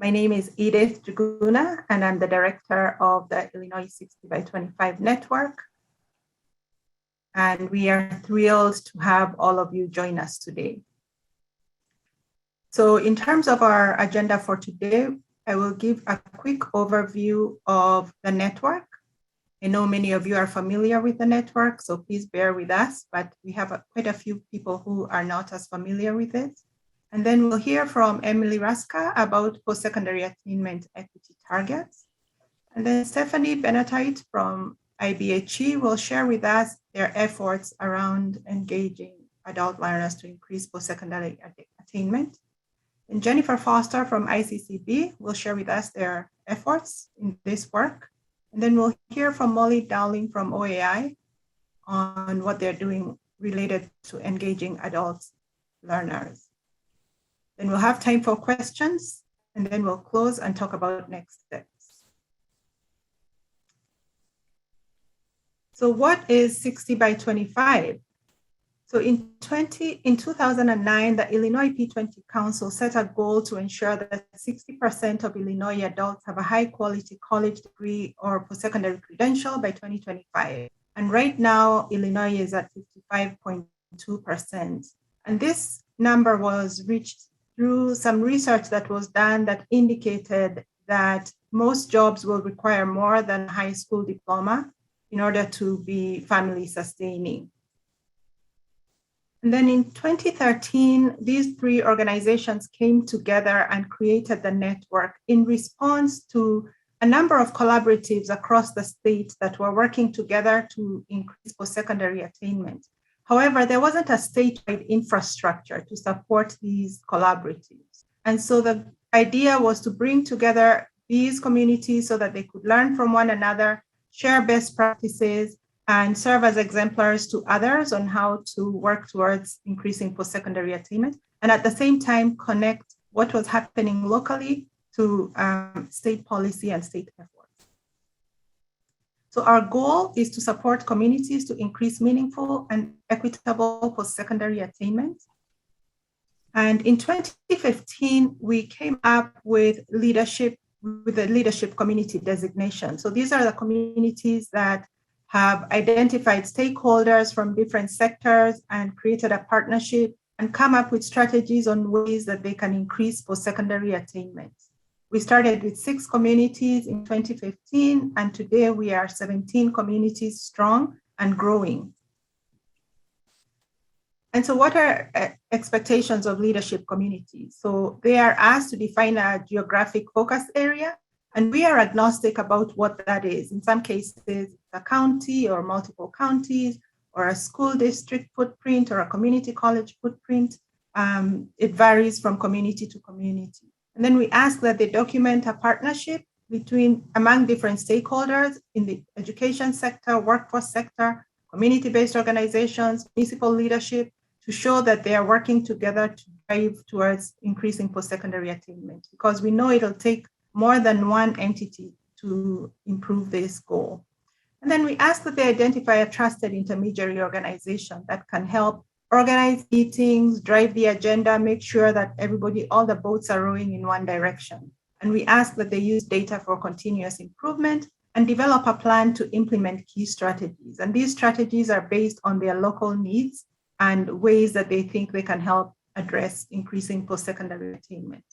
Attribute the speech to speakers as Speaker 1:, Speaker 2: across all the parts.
Speaker 1: My name is Edith Juguna, and I'm the director of the Illinois 60 by 25 network. And we are thrilled to have all of you join us today. So in terms of our agenda for today, I will give a quick overview of the network. I know many of you are familiar with the network, so please bear with us, but we have quite a few people who are not as familiar with it. And then we'll hear from Emily Raska about post-secondary attainment equity targets. And then Stephanie Benatite from IBHE will share with us their efforts around engaging adult learners to increase post-secondary attainment. And Jennifer Foster from ICCB will share with us their efforts in this work. And then we'll hear from Molly Dowling from OAI on what they're doing related to engaging adult learners. Then we'll have time for questions, and then we'll close and talk about next steps. So what is 60 by 25? So in 2009, the Illinois P20 Council set a goal to ensure that 60% of Illinois adults have a high quality college degree or post-secondary credential by 2025. And right now, Illinois is at 55.2%. And this number was reached through some research that was done that indicated that most jobs will require more than a high school diploma in order to be family sustaining. And then in 2013, these three organizations came together and created the network in response to a number of collaboratives across the state that were working together to increase post-secondary attainment. However, there wasn't a statewide infrastructure to support these collaboratives. And so the idea was to bring together these communities so that they could learn from one another, share best practices, and serve as exemplars to others on how to work towards increasing post-secondary attainment, and at the same time connect what was happening locally to state policy and state efforts. So our goal is to support communities to increase meaningful and equitable post-secondary attainment. And in 2015, we came up with the leadership community designation. So these are the communities that have identified stakeholders from different sectors and created a partnership and come up with strategies on ways that they can increase post-secondary attainment. We started with 6 communities in 2015, and today we are 17 communities strong and growing. And so what are expectations of leadership communities? So they are asked to define a geographic focus area, and we are agnostic about what that is. In some cases, a county or multiple counties, or a school district footprint, or a community college footprint. It varies from community to community. And then we ask that they document a partnership among different stakeholders in the education sector, workforce sector, community-based organizations, municipal leadership, to show that they are working together to drive towards increasing post-secondary attainment, because we know it'll take more than one entity to improve this goal. And then we ask that they identify a trusted intermediary organization that can help organize meetings, drive the agenda, make sure that all the boats are rowing in one direction. And we ask that they use data for continuous improvement and develop a plan to implement key strategies. And these strategies are based on their local needs and ways that they think they can help address increasing post-secondary attainment.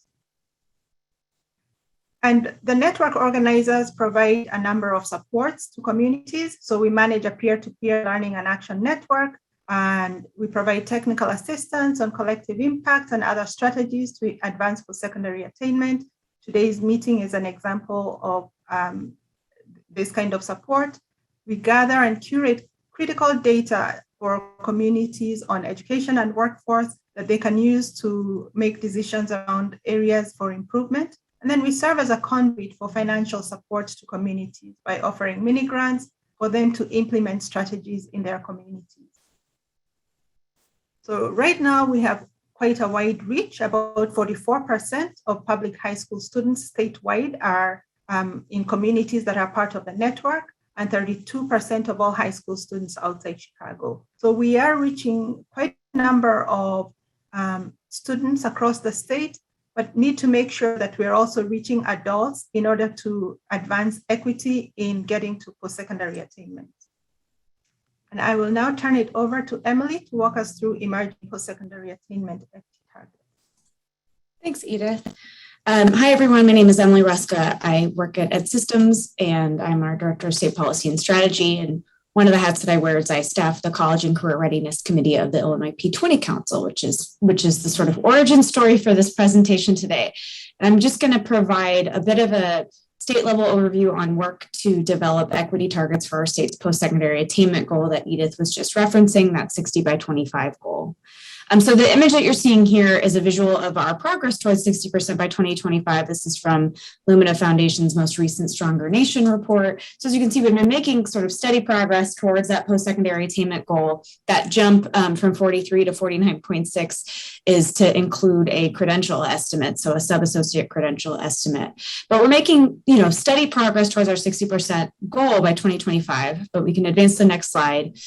Speaker 1: And the network organizers provide a number of supports to communities. So we manage a peer-to-peer learning and action network, and we provide technical assistance on collective impact and other strategies to advance post-secondary attainment. Today's meeting is an example of this kind of support. We gather and curate critical data for communities on education and workforce that they can use to make decisions around areas for improvement. And then we serve as a conduit for financial support to communities by offering mini grants for them to implement strategies in their communities. So right now we have quite a wide reach. About 44% of public high school students statewide are in communities that are part of the network, and 32% of all high school students outside Chicago. So we are reaching quite a number of students across the state, but need to make sure that we're also reaching adults in order to advance equity in getting to post-secondary attainment. And I will now turn it over to Emily to walk us through emerging post-secondary attainment equity targets.
Speaker 2: Thanks, Edith. Hi, everyone. My name is Emily Ruska. I work at Ed Systems, and I'm our Director of State Policy and Strategy. And one of the hats that I wear is I staff the College and Career Readiness Committee of the Illinois P20 Council, which is the sort of origin story for this presentation today. And I'm just going to provide a bit of a state level overview on work to develop equity targets for our state's post-secondary attainment goal that Edith was just referencing, that 60 by 25 goal. So the image that you're seeing here is a visual of our progress towards 60% by 2025. This is from Lumina Foundation's most recent Stronger Nation report. So as you can see, we've been making sort of steady progress towards that post-secondary attainment goal. That jump from 43 to 49.6 is to include a credential estimate, so a sub-associate credential estimate. But we're making, steady progress towards our 60% goal by 2025, but we can advance the next slide.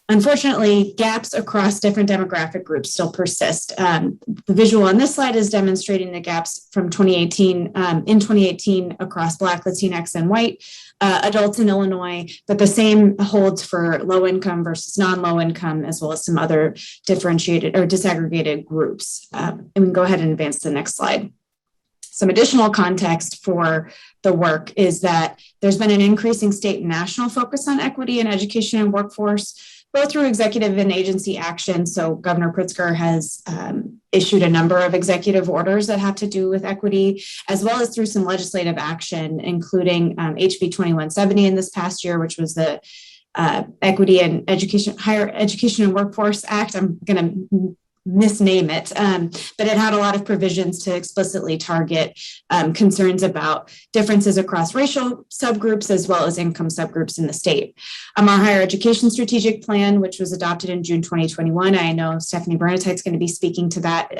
Speaker 2: Unfortunately, gaps across different demographic groups still persist. The visual on this slide is demonstrating the gaps from 2018, in 2018 across Black, Latinx, and white adults in Illinois, but the same holds for low income versus non-low income, as well as some other differentiated or disaggregated groups. And we can go ahead and advance to the next slide. Some additional context for the work is that there's been an increasing state and national focus on equity in education and workforce, both through executive and agency action. So Governor Pritzker has issued a number of executive orders that have to do with equity, as well as through some legislative action, including HB 2170 in this past year, which was the Equity and Education, Higher Education and Workforce Act. I'm going to misname it, but it had a lot of provisions to explicitly target concerns about differences across racial subgroups as well as income subgroups in the state. Our higher education strategic plan, which was adopted in June 2021, I know Stephanie Bernatite's going to be speaking to that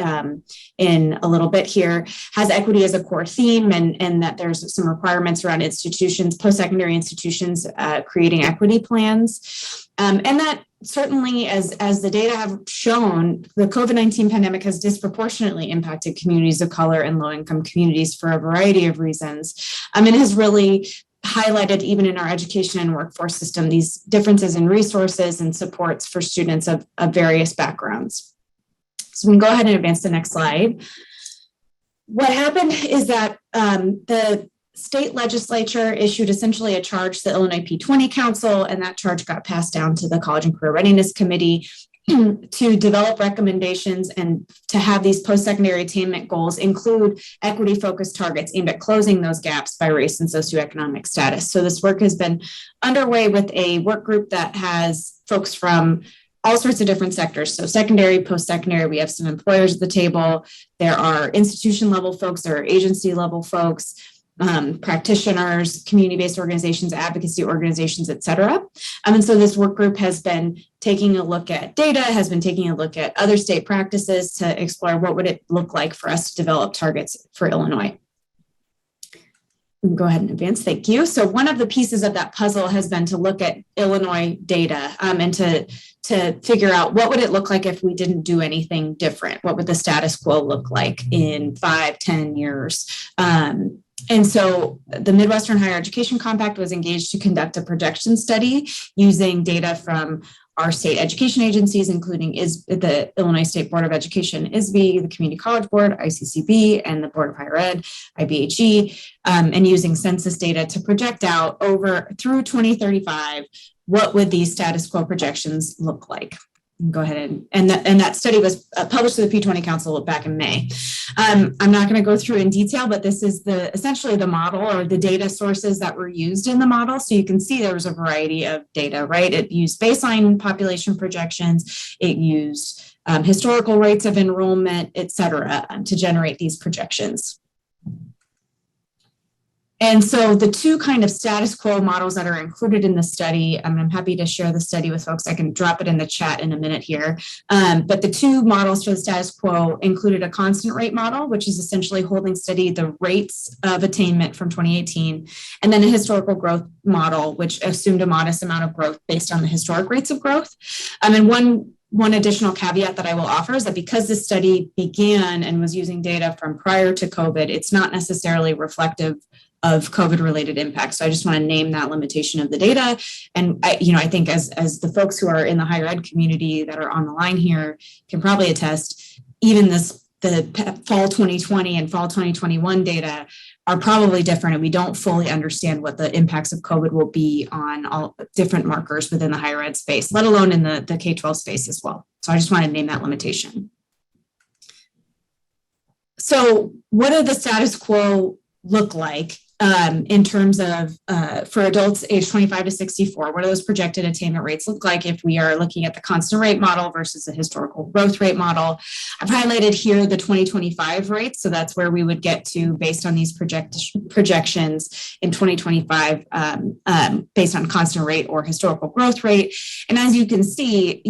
Speaker 2: in a little bit here, has equity as a core theme, and that there's some requirements around institutions, post-secondary institutions, creating equity plans. And that certainly, as the data have shown, the COVID-19 pandemic has disproportionately impacted communities of color and low-income communities for a variety of reasons, and has really highlighted, even in our education and workforce system, these differences in resources and supports for students of various backgrounds. So we can go ahead and advance to the next slide. What happened is that the state legislature issued essentially a charge to the Illinois P20 Council, and that charge got passed down to the College and Career Readiness Committee to develop recommendations and to have these post-secondary attainment goals include equity-focused targets aimed at closing those gaps by race and socioeconomic status. So this work has been underway with a work group that has folks from all sorts of different sectors. So secondary, post-secondary, we have some employers at the table. There are institution level folks, there are agency level folks, practitioners, community-based organizations, advocacy organizations, et cetera. And so this work group has been taking a look at data, has been taking a look at other state practices to explore what would it look like for us to develop targets for Illinois. Go ahead and advance, thank you. So one of the pieces of that puzzle has been to look at Illinois data and to figure out what would it look like if we didn't do anything different? What would the status quo look like in 5-10 years? And so the Midwestern Higher Education Compact was engaged to conduct a projection study using data from our state education agencies, including the Illinois State Board of Education, ISB, the Community College Board, ICCB, and the Board of Higher Ed, IBHE, and using census data to project out through 2035, what would these status quo projections look like? Go ahead and that study was published to the P20 Council back in May. I'm not going to go through in detail, but this is essentially the model or the data sources that were used in the model. So you can see there was a variety of data, right? It used baseline population projections, it used historical rates of enrollment, et cetera, to generate these projections. And so the two kind of status quo models that are included in the study, I'm happy to share the study with folks. I can drop it in the chat in a minute here. But the two models for the status quo included a constant rate model, which is essentially holding steady the rates of attainment from 2018, and then a historical growth model, which assumed a modest amount of growth based on the historic rates of growth. And one one additional caveat that I will offer is that because this study began and was using data from prior to COVID, it's not necessarily reflective of COVID-related impacts. So I just want to name that limitation of the data. And I think as the folks who are in the higher ed community that are on the line here can probably attest, even the fall 2020 and fall 2021 data are probably different, and we don't fully understand what the impacts of COVID will be on all different markers within the higher ed space, let alone in the K-12 space as well. So I just want to name that limitation. So what do the status quo look like in terms of for adults age 25 to 64? What do those projected attainment rates look like if we are looking at the constant rate model versus the historical growth rate model? I've highlighted here the 2025 rates. So that's where we would get to based on these projections in 2025 based on constant rate or historical growth rate. And as you can see,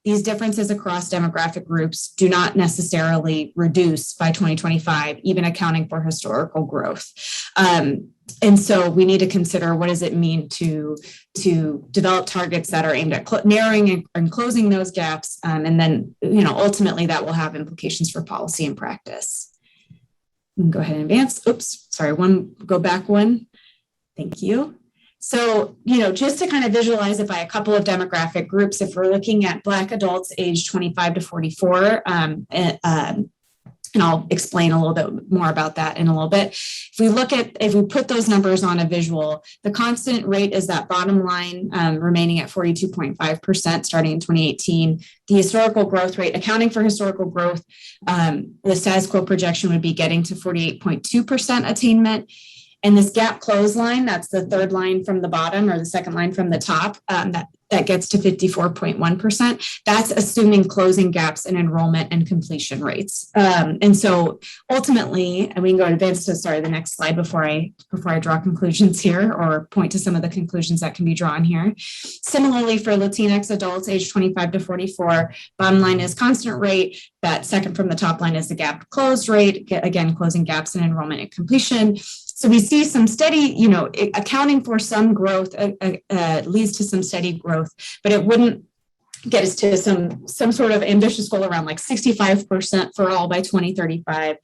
Speaker 2: these differences across demographic groups do not necessarily reduce by 2025, even accounting for historical growth. And so we need to consider what does it mean to develop targets that are aimed at narrowing and closing those gaps. And then, ultimately that will have implications for policy and practice. You can go ahead and advance. Oops, sorry, go back one. Thank you. So, just to kind of visualize it by a couple of demographic groups, if we're looking at Black adults age 25 to 44, and I'll explain a little bit more about that in a little bit. If we put those numbers on a visual, the constant rate is that bottom line remaining at 42.5% starting in 2018. The historical growth rate, accounting for historical growth, the status quo projection would be getting to 48.2% attainment. And this gap close line, that's the third line from the bottom or the second line from the top, that gets to 54.1%. That's assuming closing gaps in enrollment and completion rates. And so ultimately, and we can go to advance to, the next slide before I draw conclusions here or point to some of the conclusions that can be drawn here. Similarly, for Latinx adults age 25 to 44, bottom line is constant rate. That second from the top line is the gap closed rate, again, closing gaps in enrollment and completion. So we see some steady, accounting for some growth leads to some steady growth, but it wouldn't get us to some sort of ambitious goal around like 65% for all by 2035.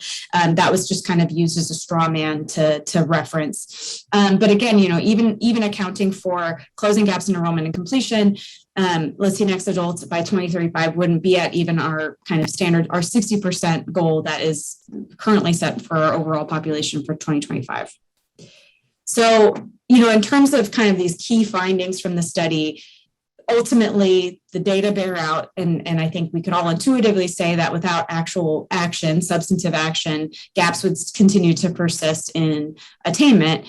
Speaker 2: That was just kind of used as a straw man to reference. But again, even accounting for closing gaps in enrollment and completion, Latinx adults by 2035 wouldn't be at even our kind of standard, our 60% goal that is currently set for our overall population for 2025. So, in terms of kind of these key findings from the study, ultimately the data bear out, and I think we could all intuitively say that without actual action, substantive action, gaps would continue to persist in attainment.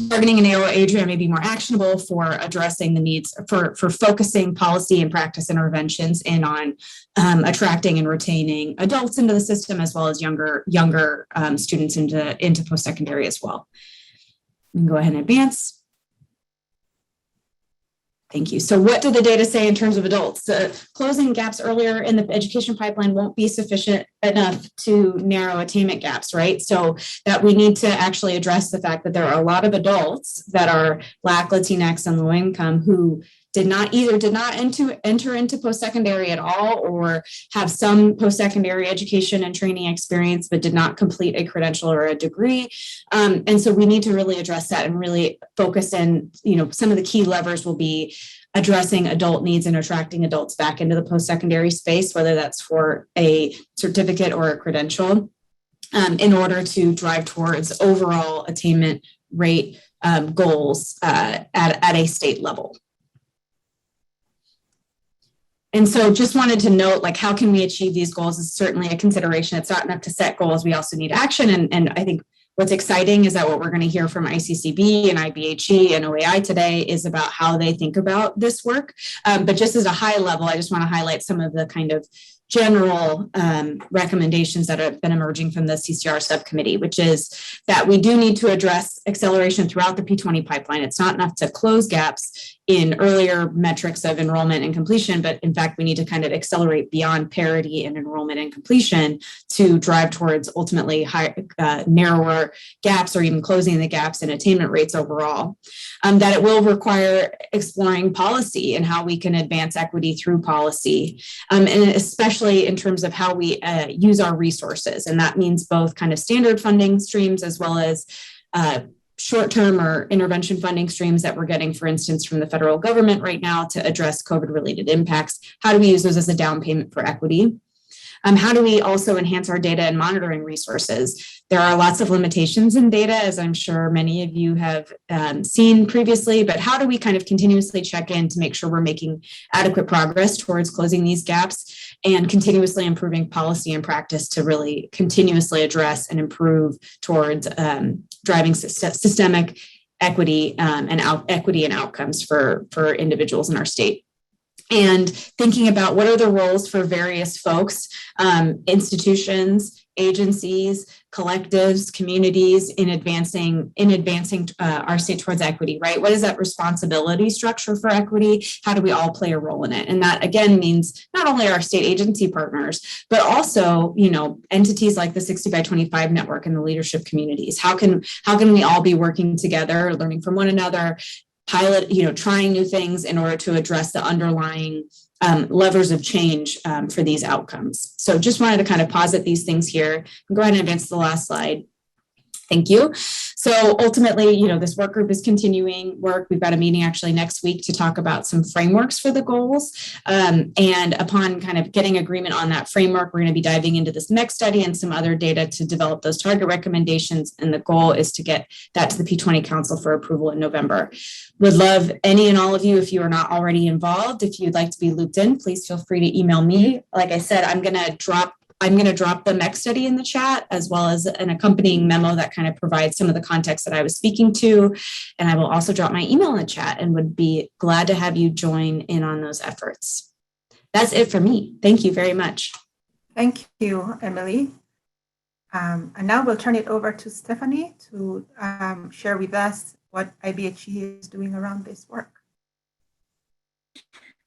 Speaker 2: Targeting a narrow age range may be more actionable for addressing the needs for focusing policy and practice interventions in on attracting and retaining adults into the system as well as younger students into post-secondary as well. We can go ahead and advance. Thank you. So what do the data say in terms of adults? Closing gaps earlier in the education pipeline won't be sufficient enough to narrow attainment gaps, right? So that we need to actually address the fact that there are a lot of adults that are Black, Latinx, and low income who did not enter into post-secondary at all or have some post-secondary education and training experience, but did not complete a credential or a degree. And so we need to really address that and really focus in, some of the key levers will be addressing adult needs and attracting adults back into the post-secondary space, whether that's for a certificate or a credential, in order to drive towards overall attainment rate goals at a state level. And so just wanted to note, how can we achieve these goals is certainly a consideration. It's not enough to set goals. We also need action. And I think what's exciting is that what we're going to hear from ICCB and IBHE and OAI today is about how they think about this work. But just as a high level, I just want to highlight some of the kind of general recommendations that have been emerging from the CCR subcommittee, which is that we do need to address acceleration throughout the P20 pipeline. It's not enough to close gaps. in earlier metrics of enrollment and completion, but in fact, we need to kind of accelerate beyond parity in enrollment and completion to drive towards ultimately narrower gaps or even closing the gaps in attainment rates overall. That it will require exploring policy and how we can advance equity through policy, and especially in terms of how we use our resources. And that means both kind of standard funding streams as well as short-term or intervention funding streams that we're getting, for instance, from the federal government right now to address COVID-related impacts. How do we use those as a down payment for equity? How do we also enhance our data and monitoring resources? There are lots of limitations in data, as I'm sure many of you have seen previously, but how do we kind of continuously check in to make sure we're making adequate progress towards closing these gaps and continuously improving policy and practice to really continuously address and improve towards driving systemic equity and equity and outcomes for individuals in our state? And thinking about what are the roles for various folks, institutions, agencies, collectives, communities in advancing our state towards equity, right? What is that responsibility structure for equity? How do we all play a role in it? And that again means not only our state agency partners, but also, entities like the 60 by 25 network and the leadership communities. How can we all be working together, learning from one another, trying new things in order to address the underlying levers of change for these outcomes. So just wanted to kind of posit these things here. Go ahead and advance to the last slide. Thank you. So ultimately, this work group is continuing work. We've got a meeting actually next week to talk about some frameworks for the goals. And upon kind of getting agreement on that framework, we're going to be diving into this next study and some other data to develop those target recommendations. And the goal is to get that to the P20 Council for approval in November. Would love any and all of you, if you are not already involved, if you'd like to be looped in, please feel free to email me. Like I said, I'm going to drop the MEC study in the chat, as well as an accompanying memo that kind of provides some of the context that I was speaking to. And I will also drop my email in the chat and would be glad to have you join in on those efforts. That's it for me. Thank you very much.
Speaker 1: Thank you, Emily. And now we'll turn it over to Stephanie to share with us what IBHE is doing around this work.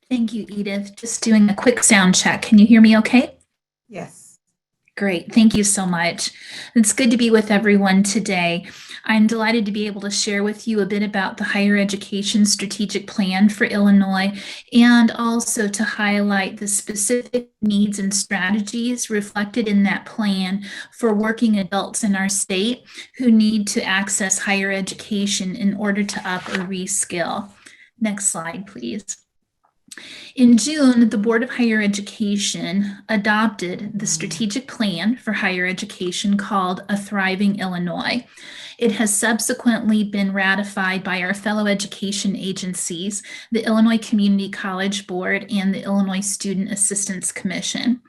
Speaker 3: Thank you, Edith. Just doing a quick sound check. Can you hear me okay?
Speaker 1: Yes.
Speaker 3: Great. Thank you so much. It's good to be with everyone today. I'm delighted to be able to share with you a bit about the higher education strategic plan for Illinois, and also to highlight the specific needs and strategies reflected in that plan for working adults in our state who need to access higher education in order to up or reskill. Next slide, please. In June, the Board of Higher Education adopted the strategic plan for higher education called A Thriving Illinois. It has subsequently been ratified by our fellow education agencies, the Illinois Community College Board and the Illinois Student Assistance Commission.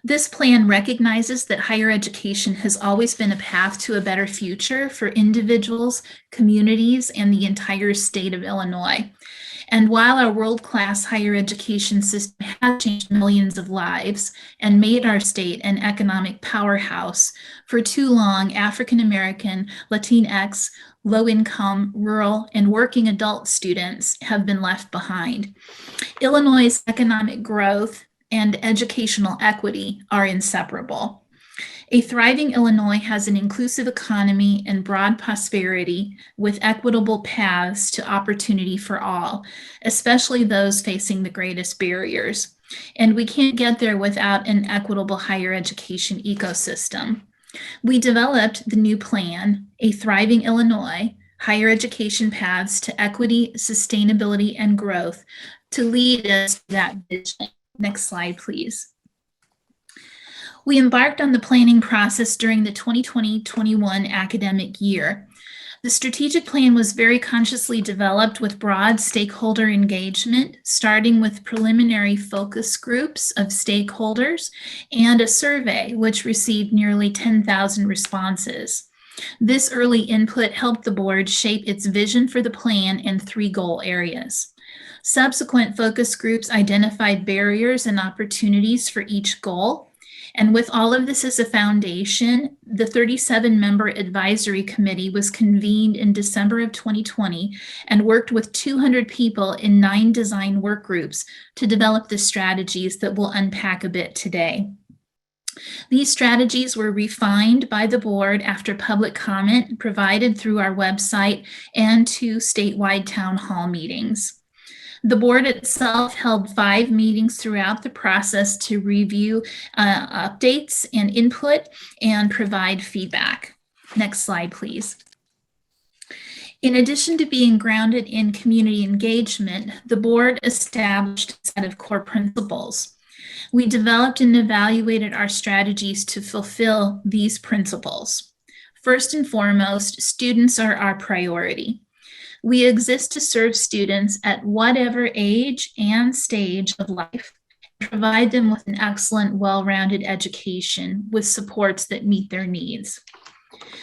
Speaker 3: This plan recognizes that higher education has always been a path to a better future for individuals, communities, and the entire state of Illinois. And while our world-class higher education system has changed millions of lives and made our state an economic powerhouse, for too long, African American, Latinx, low-income, rural, and working adult students have been left behind. Illinois' economic growth and educational equity are inseparable. A thriving Illinois has an inclusive economy and broad prosperity with equitable paths to opportunity for all, especially those facing the greatest barriers. And we can't get there without an equitable higher education ecosystem. We developed the new plan, A Thriving Illinois, Higher Education Paths to Equity, Sustainability, and Growth, to lead us to that vision. Next slide, please. We embarked on the planning process during the 2020-21 academic year. The strategic plan was very consciously developed with broad stakeholder engagement, starting with preliminary focus groups of stakeholders and a survey which received nearly 10,000 responses. This early input helped the board shape its vision for the plan in 3 goal areas. Subsequent focus groups identified barriers and opportunities for each goal, And with all of this as a foundation, the 37-member advisory committee was convened in December of 2020 and worked with 200 people in 9 design work groups to develop the strategies that we'll unpack a bit today. These strategies were refined by the board after public comment provided through our website and 2 statewide town hall meetings. The board itself held 5 meetings throughout the process to review updates and input and provide feedback. Next slide, please. In addition to being grounded in community engagement, the board established a set of core principles. We developed and evaluated our strategies to fulfill these principles. First and foremost, students are our priority. We exist to serve students at whatever age and stage of life, and provide them with an excellent, well-rounded education with supports that meet their needs.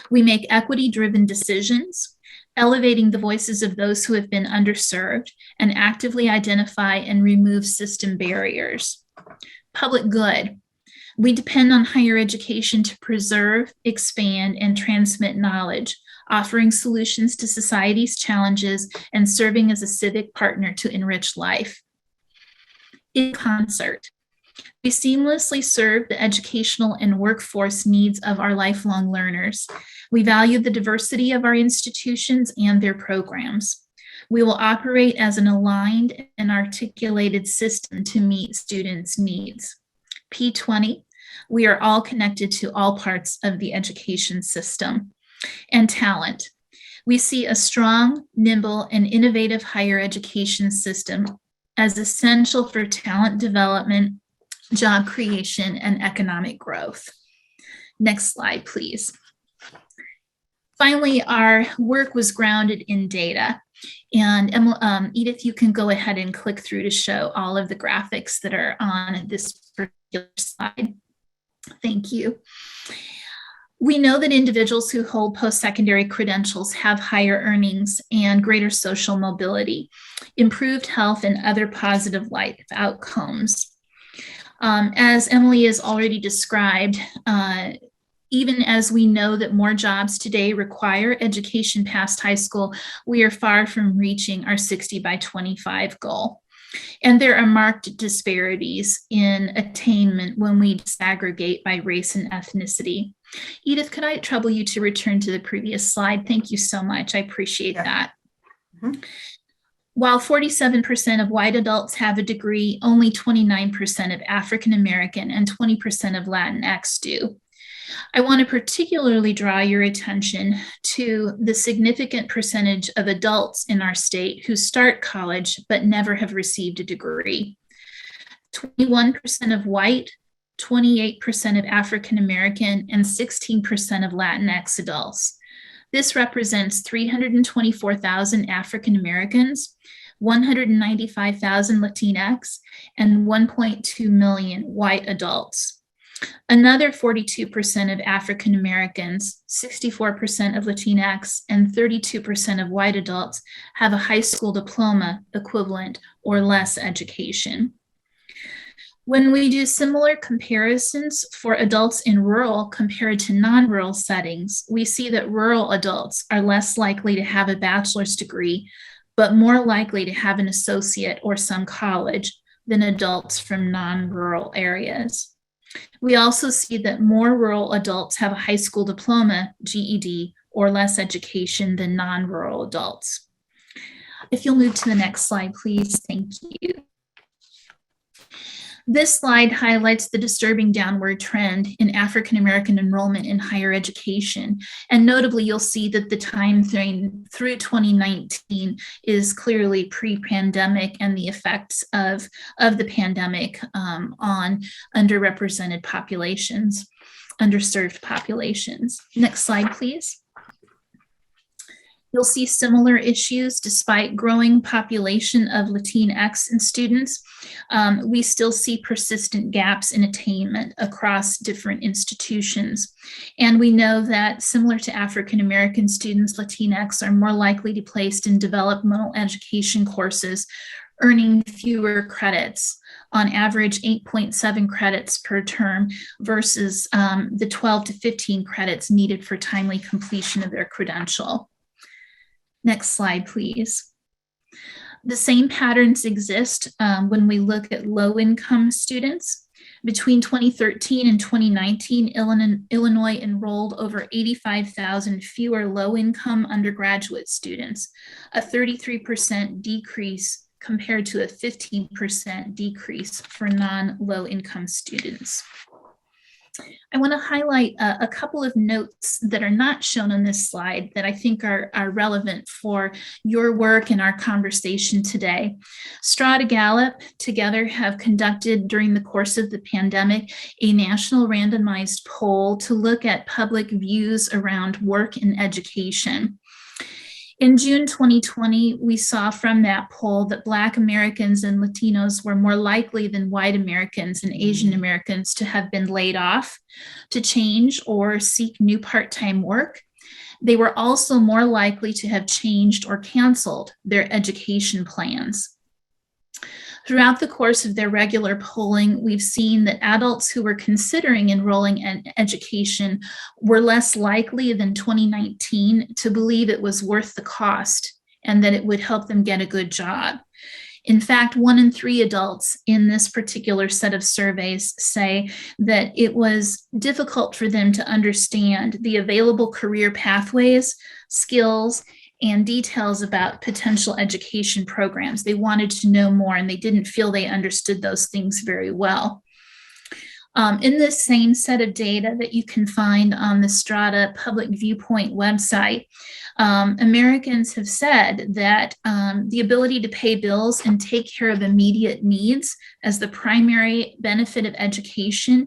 Speaker 3: We make equity-driven decisions, elevating the voices of those who have been underserved, and actively identify and remove system barriers. Public good. We depend on higher education to preserve, expand, and transmit knowledge, offering solutions to society's challenges and serving as a civic partner to enrich life. In concert, we seamlessly serve the educational and workforce needs of our lifelong learners. We value the diversity of our institutions and their programs. We will operate as an aligned and articulated system to meet students' needs. P20, we are all connected to all parts of the education system. And talent. We see a strong, nimble, and innovative higher education system as essential for talent development, job creation, and economic growth. Next slide, please. Finally, our work was grounded in data. And Edith, you can go ahead and click through to show all of the graphics that are on this particular slide. Thank you. We know that individuals who hold post-secondary credentials have higher earnings and greater social mobility, improved health, and other positive life outcomes. As Emily has already described, even as we know that more jobs today require education past high school, we are far from reaching our 60 by 25 goal. And there are marked disparities in attainment when we disaggregate by race and ethnicity. Edith, could I trouble you to return to the previous slide? Thank you so much. I appreciate that. Mm-hmm. While 47% of white adults have a degree, only 29% of African American and 20% of Latinx do. I want to particularly draw your attention to the significant percentage of adults in our state who start college but never have received a degree. 21% of white, 28% of African American, and 16% of Latinx adults. This represents 324,000 African Americans, 195,000 Latinx, and 1.2 million white adults. Another 42% of African Americans, 64% of Latinx, and 32% of white adults have a high school diploma equivalent or less education. When we do similar comparisons for adults in rural compared to non-rural settings, we see that rural adults are less likely to have a bachelor's degree, but more likely to have an associate or some college than adults from non-rural areas. We also see that more rural adults have a high school diploma, GED, or less education than non-rural adults. If you'll move to the next slide, please. Thank you. This slide highlights the disturbing downward trend in African American enrollment in higher education. And notably, you'll see that the time frame through 2019 is clearly pre-pandemic and the effects of the pandemic on underrepresented populations, underserved populations. Next slide, please. You'll see similar issues despite growing population of Latinx and students. We still see persistent gaps in attainment across different institutions. And we know that similar to African American students, Latinx are more likely to be placed in developmental education courses earning fewer credits, on average 8.7 credits per term versus the 12 to 15 credits needed for timely completion of their credential. Next slide, please. The same patterns exist when we look at low-income students. Between 2013 and 2019, Illinois enrolled over 85,000 fewer low-income undergraduate students, a 33% decrease compared to a 15% decrease for non-low-income students. I want to highlight a couple of notes that are not shown on this slide that I think are relevant for your work and our conversation today. Strata Gallup together have conducted during the course of the pandemic a national randomized poll to look at public views around work and education. In June 2020, we saw from that poll that Black Americans and Latinos were more likely than white Americans and Asian Americans to have been laid off, to change or seek new part-time work. They were also more likely to have changed or canceled their education plans. Throughout the course of their regular polling, we've seen that adults who were considering enrolling in education were less likely than 2019 to believe it was worth the cost and that it would help them get a good job. In fact, 1 in 3 adults in this particular set of surveys say that it was difficult for them to understand the available career pathways, skills, and details about potential education programs. They wanted to know more and they didn't feel they understood those things very well. In this same set of data that you can find on the Strata Public Viewpoint website, Americans have said that the ability to pay bills and take care of immediate needs as the primary benefit of education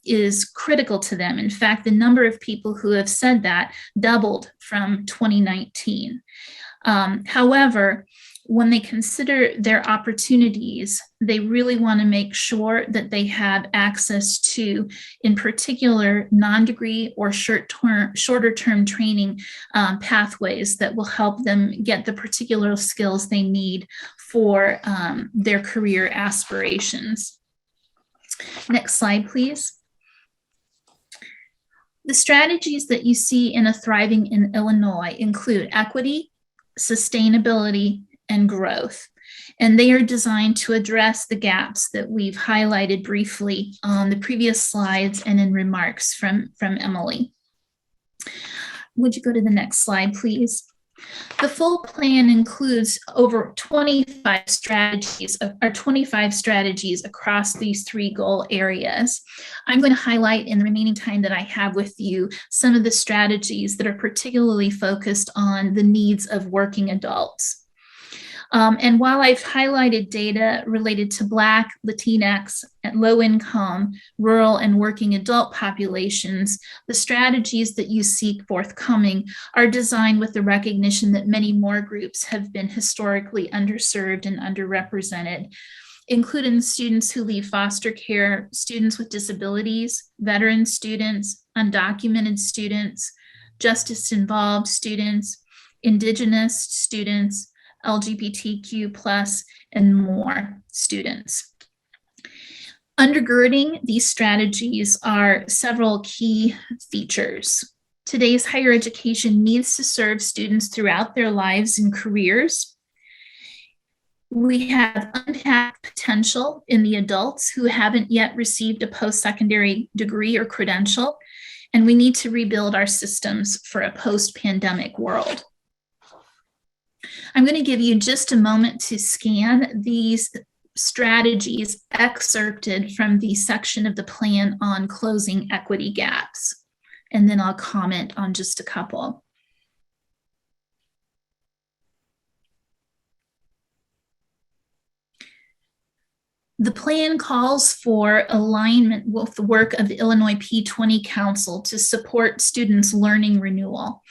Speaker 3: is critical to them. In fact, the number of people who have said that doubled from 2019. However, when they consider their opportunities, they really want to make sure that they have access to, in particular, non-degree or shorter term training pathways that will help them get the particular skills they need for their career aspirations. Next slide, please. The strategies that you see in a thriving in Illinois include equity, sustainability, and growth. And they are designed to address the gaps that we've highlighted briefly on the previous slides and in remarks from Emily. Would you go to the next slide, please? The full plan includes over 25 strategies across these 3 goal areas. I'm going to highlight in the remaining time that I have with you some of the strategies that are particularly focused on the needs of working adults. And while I've highlighted data related to Black, Latinx, and low-income, rural, and working adult populations, the strategies that you see forthcoming are designed with the recognition that many more groups have been historically underserved and underrepresented, including students who leave foster care, students with disabilities, veteran students, undocumented students, justice-involved students, Indigenous students, LGBTQ+, and more students. Undergirding these strategies are several key features. Today's higher education needs to serve students throughout their lives and careers. We have untapped potential in the adults who haven't yet received a post-secondary degree or credential, and we need to rebuild our systems for a post-pandemic world. I'm going to give you just a moment to scan these strategies excerpted from the section of the plan on closing equity gaps, and then I'll comment on just a couple. The plan calls for alignment with the work of the Illinois P20 Council to support students' learning renewal.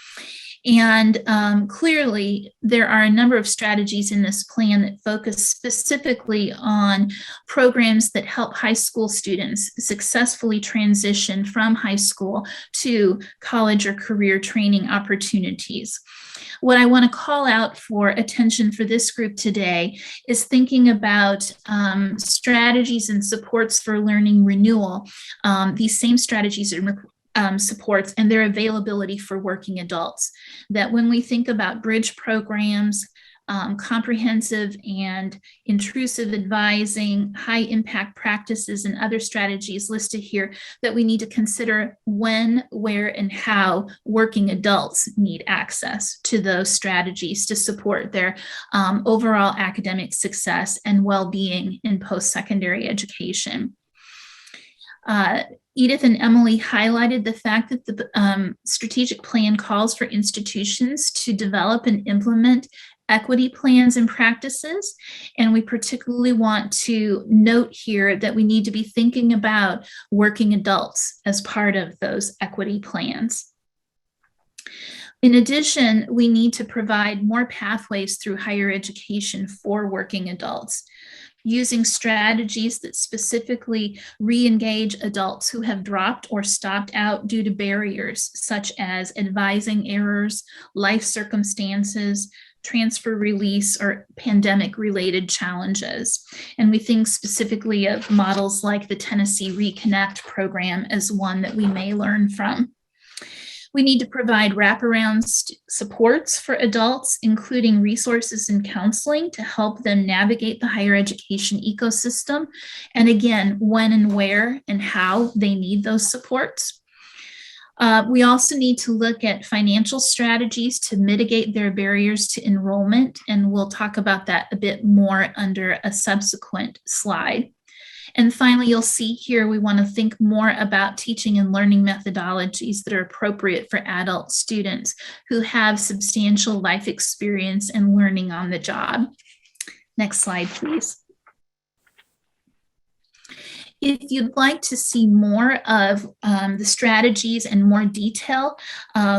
Speaker 3: And clearly, there are a number of strategies in this plan that focus specifically on programs that help high school students successfully transition from high school to college or career training opportunities. What I want to call out for attention for this group today is thinking about strategies and supports for learning renewal. These same strategies and supports and their availability for working adults. That when we think about bridge programs, comprehensive and intrusive advising, high impact practices, and other strategies listed here, that we need to consider when, where, and how working adults need access to those strategies to support their overall academic success and well-being in post-secondary education. Edith and Emily highlighted the fact that the strategic plan calls for institutions to develop and implement equity plans and practices. And we particularly want to note here that we need to be thinking about working adults as part of those equity plans. In addition, we need to provide more pathways through higher education for working adults, using strategies that specifically re-engage adults who have dropped or stopped out due to barriers such as advising errors, life circumstances, transfer release, or pandemic-related challenges. And we think specifically of models like the Tennessee Reconnect program as one that we may learn from. We need to provide wraparound supports for adults, including resources and counseling to help them navigate the higher education ecosystem. And again, when and where and how they need those supports. We also need to look at financial strategies to mitigate their barriers to enrollment, and we'll talk about that a bit more under a subsequent slide. And finally, you'll see here we want to think more about teaching and learning methodologies that are appropriate for adult students who have substantial life experience and learning on the job. Next slide, please. If you'd like to see more of the strategies and more detail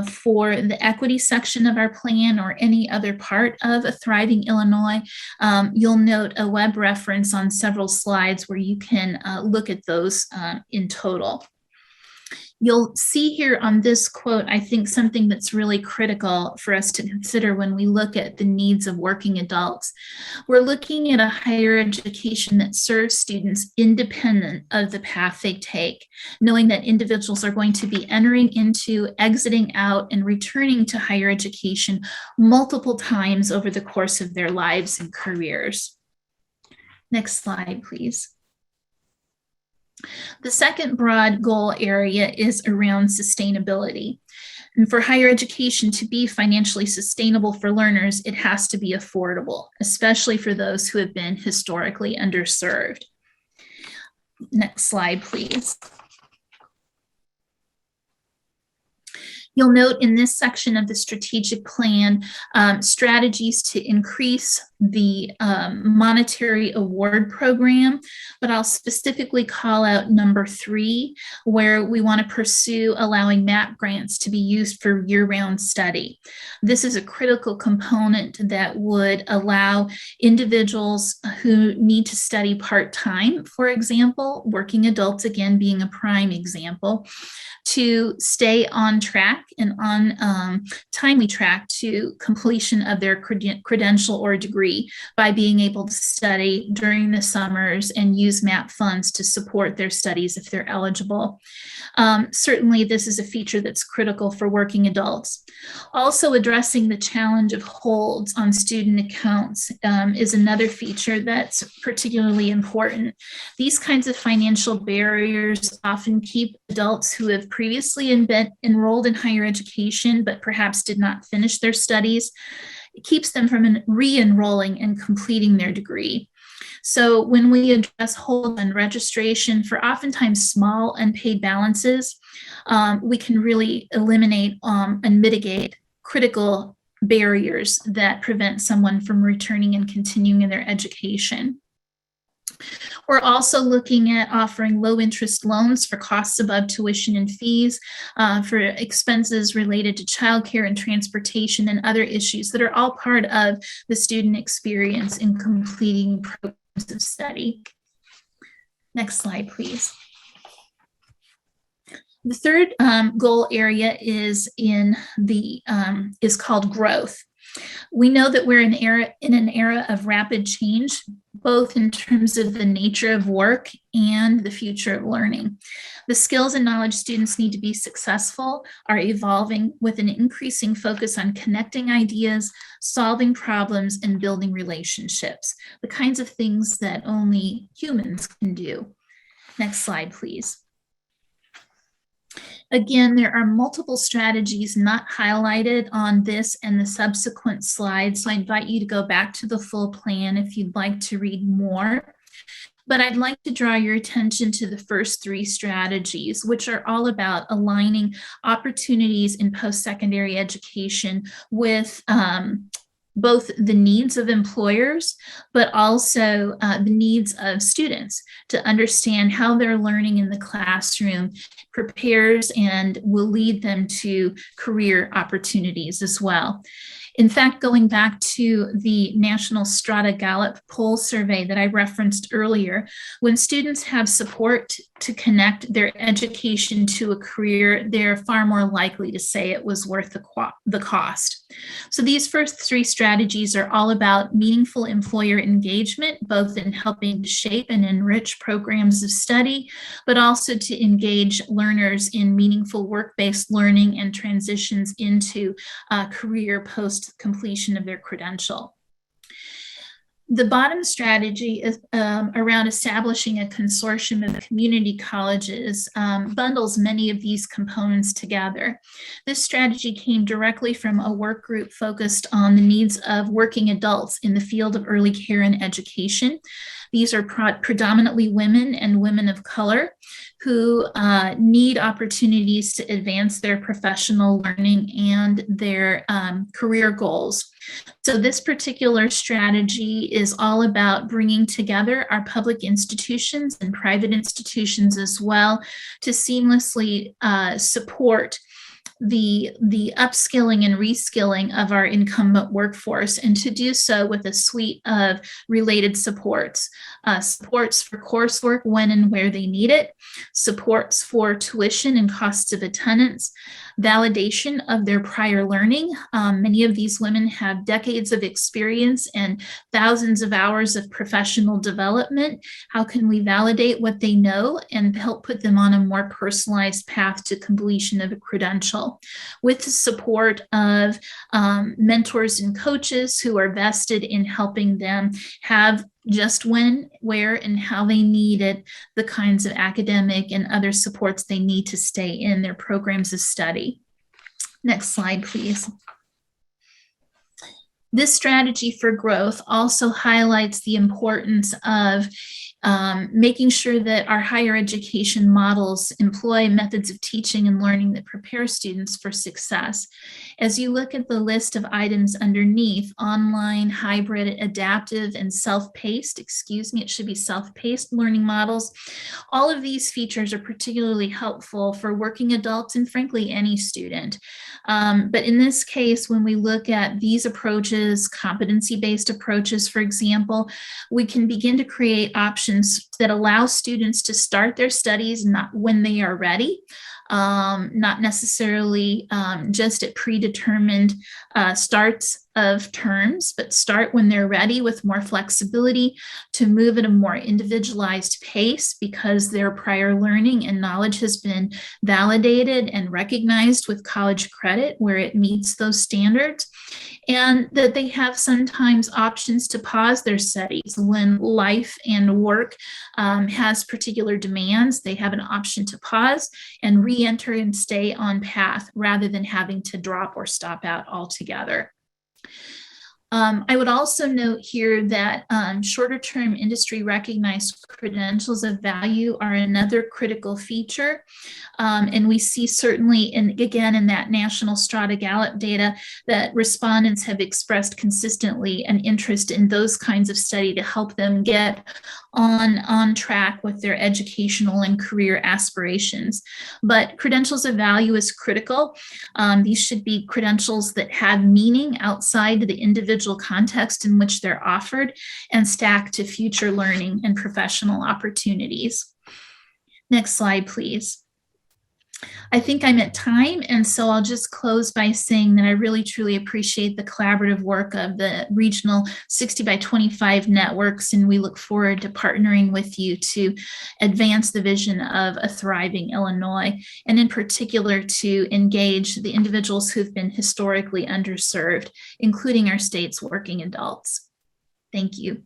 Speaker 3: for the equity section of our plan or any other part of A Thriving Illinois, you'll note a web reference on several slides where you can look at those in total. You'll see here on this quote, I think, something that's really critical for us to consider when we look at the needs of working adults. We're looking at a higher education that serves students independent of the path they take, knowing that individuals are going to be entering into, exiting out, and returning to higher education multiple times over the course of their lives and careers. Next slide, please. The second broad goal area is around sustainability. And for higher education to be financially sustainable for learners, it has to be affordable, especially for those who have been historically underserved. Next slide, please. You'll note in this section of the strategic plan strategies to increase the monetary award program, but I'll specifically call out number 3, where we want to pursue allowing MAP grants to be used for year-round study. This is a critical component that would allow individuals who need to study part-time, for example, working adults again being a prime example, to stay on track and on timely track to completion of their credential or degree by being able to study during the summers and use MAP funds to support their studies if they're eligible. Certainly, this is a feature that's critical for working adults. Also, addressing the challenge of holds on student accounts is another feature that's particularly important. These kinds of financial barriers often keep adults who have previously been enrolled in higher education but perhaps did not finish their studies. It keeps them from re-enrolling and completing their degree. So when we address hold on registration for oftentimes small unpaid balances, we can really eliminate and mitigate critical barriers that prevent someone from returning and continuing in their education. We're also looking at offering low interest loans for costs above tuition and fees, for expenses related to childcare and transportation and other issues that are all part of the student experience in completing programs of study. Next slide, please. The third goal area is called growth. We know that we're in an era of rapid change, both in terms of the nature of work and the future of learning. The skills and knowledge students need to be successful are evolving with an increasing focus on connecting ideas, solving problems, and building relationships, the kinds of things that only humans can do. Next slide, please. Again, there are multiple strategies not highlighted on this and the subsequent slides, so I invite you to go back to the full plan if you'd like to read more. But I'd like to draw your attention to the first three strategies, which are all about aligning opportunities in post-secondary education with both the needs of employers, but also the needs of students to understand how their learning in the classroom prepares and will lead them to career opportunities as well. In fact, going back to the National Strata Gallup poll survey that I referenced earlier, when students have support to connect their education to a career, they're far more likely to say it was worth the cost. So these first three strategies are all about meaningful employer engagement, both in helping to shape and enrich programs of study, but also to engage learners in meaningful work-based learning and transitions into career post-completion of their credential. The bottom strategy is around establishing a consortium of community colleges bundles many of these components together. This strategy came directly from a work group focused on the needs of working adults in the field of early care and education. These are predominantly women and women of color who need opportunities to advance their professional learning and their career goals. So this particular strategy is all about bringing together our public institutions and private institutions as well to seamlessly support the upskilling and reskilling of our incumbent workforce, and to do so with a suite of related supports. Supports for coursework when and where they need it, supports for tuition and costs of attendance, validation of their prior learning. Many of these women have decades of experience and thousands of hours of professional development. How can we validate what they know and help put them on a more personalized path to completion of a credential, with the support of mentors and coaches who are vested in helping them have just when, where, and how they need it, the kinds of academic and other supports they need to stay in their programs of study. Next slide, please. This strategy for growth also highlights the importance of making sure that our higher education models employ methods of teaching and learning that prepare students for success. As you look at the list of items underneath, online, hybrid, adaptive, and self-paced, it should be self-paced learning models, all of these features are particularly helpful for working adults and frankly any student. But in this case, when we look at these approaches, competency-based approaches, for example, we can begin to create options that allow students to start their studies not when they are ready, not necessarily just at predetermined starts of terms, but start when they're ready with more flexibility to move at a more individualized pace because their prior learning and knowledge has been validated and recognized with college credit where it meets those standards, and that they have sometimes options to pause their studies when life and work has particular demands. They have an option to pause and re-enter and stay on path rather than having to drop or stop out altogether. I would also note here that shorter-term industry recognized credentials of value are another critical feature. And we see certainly, again, in that National Strata Gallup data, that respondents have expressed consistently an interest in those kinds of study to help them get on track with their educational and career aspirations. But credentials of value is critical. These should be credentials that have meaning outside the individual context in which they're offered and stack to future learning and professional opportunities. Next slide, please. I think I'm at time, and so I'll just close by saying that I really, truly appreciate the collaborative work of the regional 60 by 25 networks, and we look forward to partnering with you to advance the vision of a thriving Illinois, and in particular to engage the individuals who've been historically underserved, including our state's working adults. Thank you.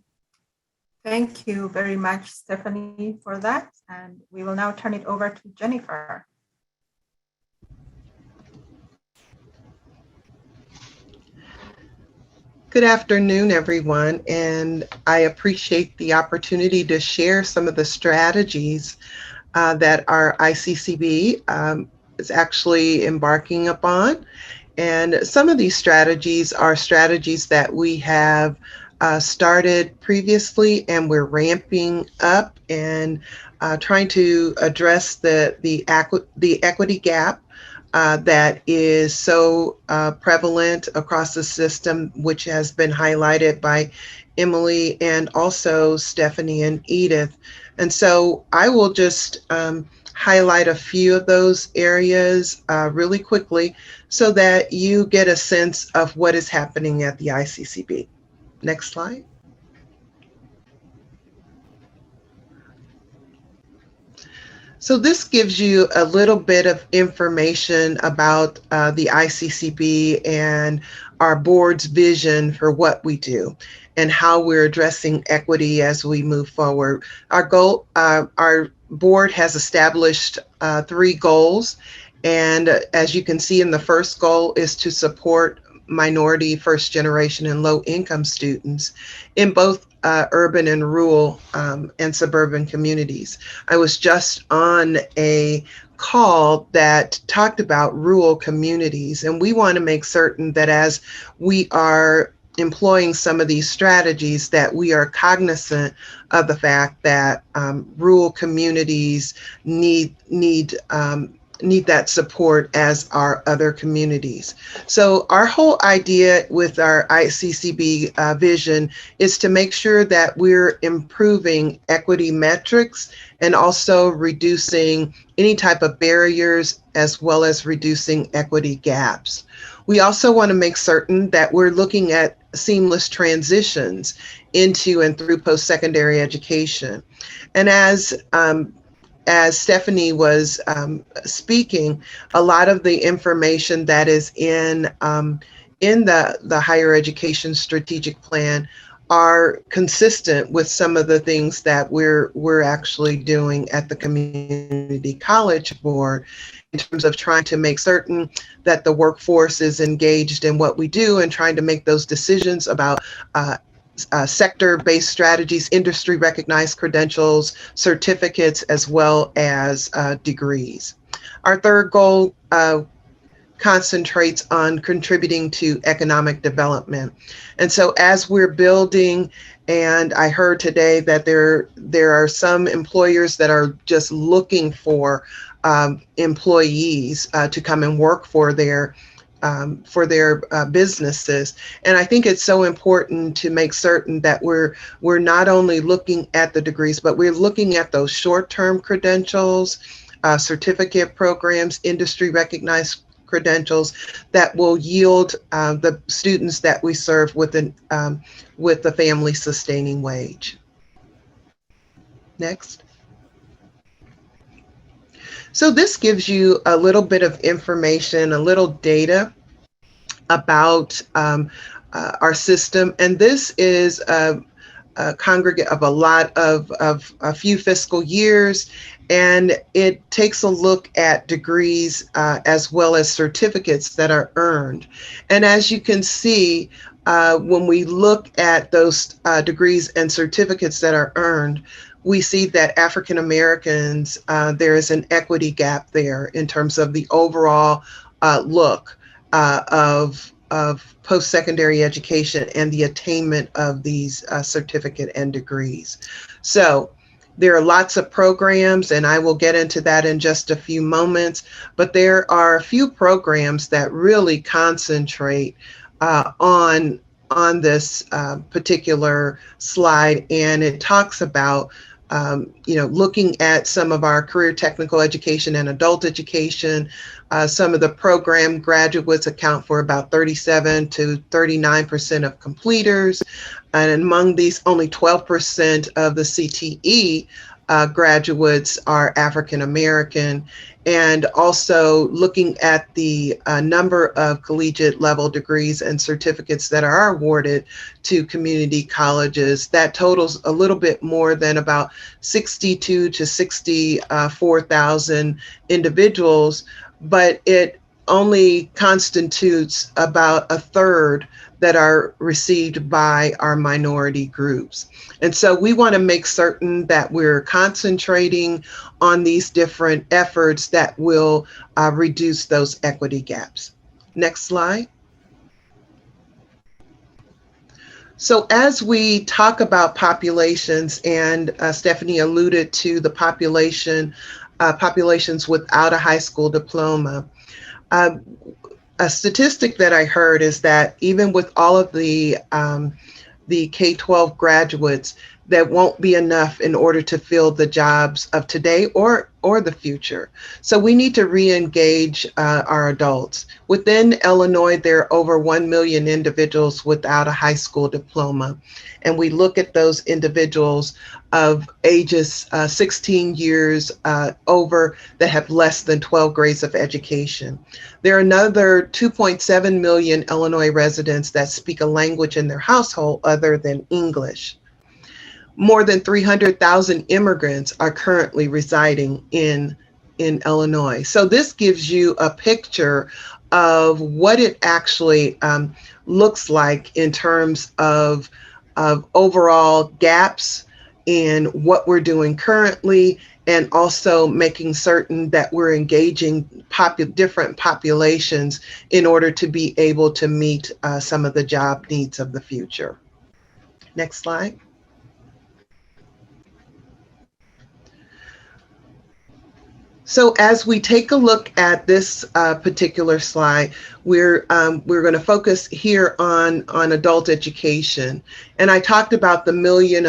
Speaker 1: Thank you very much, Stephanie, for that. And we will now turn it over to Jennifer.
Speaker 4: Good afternoon, everyone, and I appreciate the opportunity to share some of the strategies that our ICCB is actually embarking upon. And some of these strategies are strategies that we have started previously, and we're ramping up and trying to address the equity gap that is so prevalent across the system, which has been highlighted by Emily and also Stephanie and Edith. And so I will just highlight a few of those areas really quickly so that you get a sense of what is happening at the ICCB. Next slide. So this gives you a little bit of information about the ICCB and our board's vision for what we do and how we're addressing equity as we move forward. Our board has established 3 goals, and as you can see in the first goal is to support minority, first generation, and low income students in both urban and rural and suburban communities. I was just on a call that talked about rural communities, and we want to make certain that as we are employing some of these strategies that we are cognizant of the fact that rural communities need that support as our other communities. So our whole idea with our ICCB vision is to make sure that we're improving equity metrics and also reducing any type of barriers as well as reducing equity gaps. We also want to make certain that we're looking at seamless transitions into and through post-secondary education. And as Stephanie was speaking, a lot of the information that is in the higher education strategic plan are consistent with some of the things that we're actually doing at the Community College Board in terms of trying to make certain that the workforce is engaged in what we do and trying to make those decisions about sector-based strategies, industry-recognized credentials, certificates, as well as degrees. Our third goal concentrates on contributing to economic development. And so as we're building, and I heard today that there are some employers that are just looking for employees to come and work for their businesses. And I think it's so important to make certain that we're not only looking at the degrees, but we're looking at those short-term credentials, certificate programs, industry recognized credentials that will yield the students that we serve with the family sustaining wage. Next. So this gives you a little bit of information, a little data about our system. And this is a congregate of a lot of a few fiscal years, and it takes a look at degrees as well as certificates that are earned. And as you can see, when we look at those degrees and certificates that are earned, we see that African Americans, there is an equity gap there in terms of the overall look of of post-secondary education and the attainment of these certificate and degrees. So there are lots of programs, and I will get into that in just a few moments, but there are a few programs that really concentrate on this particular slide, and it talks about looking at some of our career technical education and adult education. Some of the program graduates account for about 37 to 39% of completers. And among these, only 12% of the CTE graduates are African American. And also looking at the number of collegiate level degrees and certificates that are awarded to community colleges, that totals a little bit more than about 62 to 64,000 individuals, but it only constitutes about a third that are received by our minority groups. And so we want to make certain that we're concentrating on these different efforts that will reduce those equity gaps. Next slide. So as we talk about populations, and Stephanie alluded to the populations without a high school diploma, a statistic that I heard is that even with all of the K-12 graduates, that won't be enough in order to fill the jobs of today or the future. So we need to re-engage our adults. Within Illinois, there are over 1 million individuals without a high school diploma. And we look at those individuals of ages 16 years over that have less than 12 grades of education. There are another 2.7 million Illinois residents that speak a language in their household other than English. More than 300,000 immigrants are currently residing in Illinois. So this gives you a picture of what it actually looks like in terms of overall gaps in what we're doing currently, and also making certain that we're engaging different populations in order to be able to meet some of the job needs of the future. Next slide. So as we take a look at this particular slide, we're going to focus here on adult education. And I talked about the million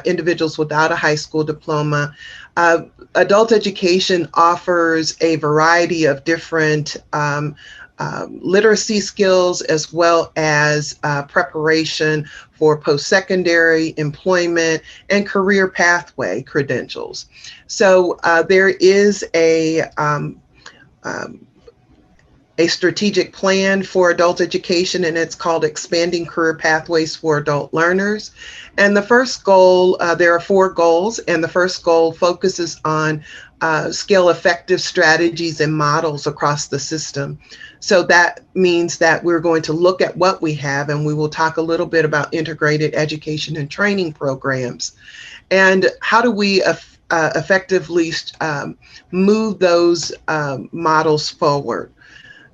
Speaker 4: individuals without a high school diploma. Adult education offers a variety of different literacy skills, as well as preparation for post-secondary employment and career pathway credentials. So there is a strategic plan for adult education, and it's called Expanding Career Pathways for Adult Learners. And the first goal, there are 4 goals, and the first goal focuses on scale effective strategies and models across the system. So that means that we're going to look at what we have, and we will talk a little bit about integrated education and training programs. And how do we effectively move those models forward?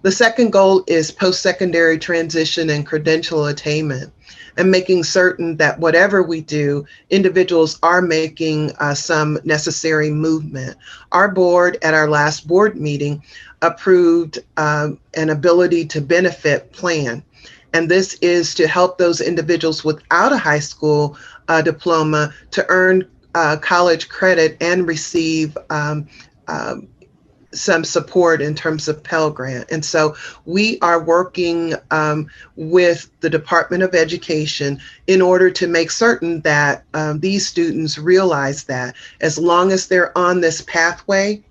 Speaker 4: The second goal is post-secondary transition and credential attainment, and making certain that whatever we do, individuals are making some necessary movement. Our board at our last board meeting approved an ability to benefit plan. And this is to help those individuals without a high school diploma to earn college credit and receive some support in terms of Pell Grant. And so we are working with the Department of Education in order to make certain that these students realize that as long as they're on this pathway,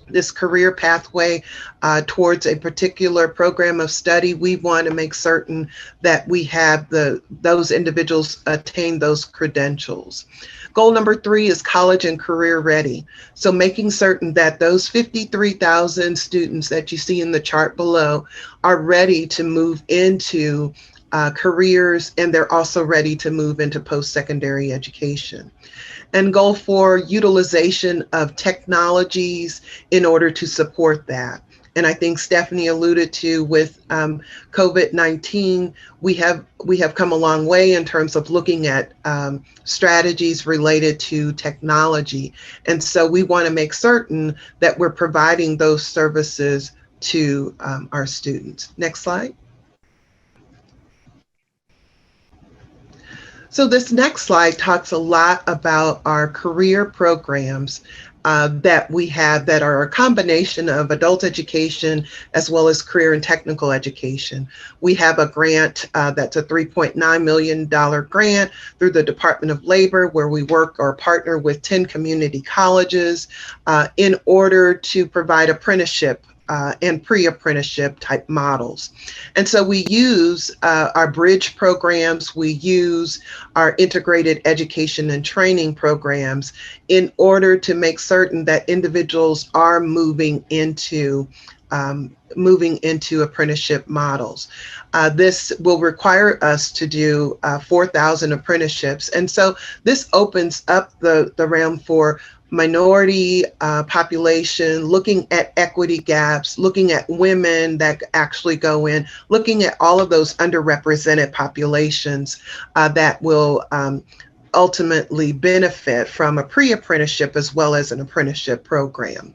Speaker 4: this career pathway towards a particular program of study, we want to make certain that we have those individuals attain those credentials. Goal number 3 is college and career ready. So making certain that those 53,000 students that you see in the chart below are ready to move into careers, and they're also ready to move into post-secondary education. And goal 4, utilization of technologies in order to support that. And I think Stephanie alluded to with COVID-19, we have come a long way in terms of looking at strategies related to technology. And so we want to make certain that we're providing those services to our students. Next slide. So this next slide talks a lot about our career programs that we have that are a combination of adult education as well as career and technical education. We have a grant that's a $3.9 million grant through the Department of Labor, where we work or partner with 10 community colleges in order to provide apprenticeship and pre-apprenticeship type models. And so we use our bridge programs, we use our integrated education and training programs in order to make certain that individuals are moving into apprenticeship models. This will require us to do 4,000 apprenticeships. And so this opens up the realm for minority population, looking at equity gaps, looking at women that actually go in, looking at all of those underrepresented populations that will ultimately benefit from a pre-apprenticeship as well as an apprenticeship program.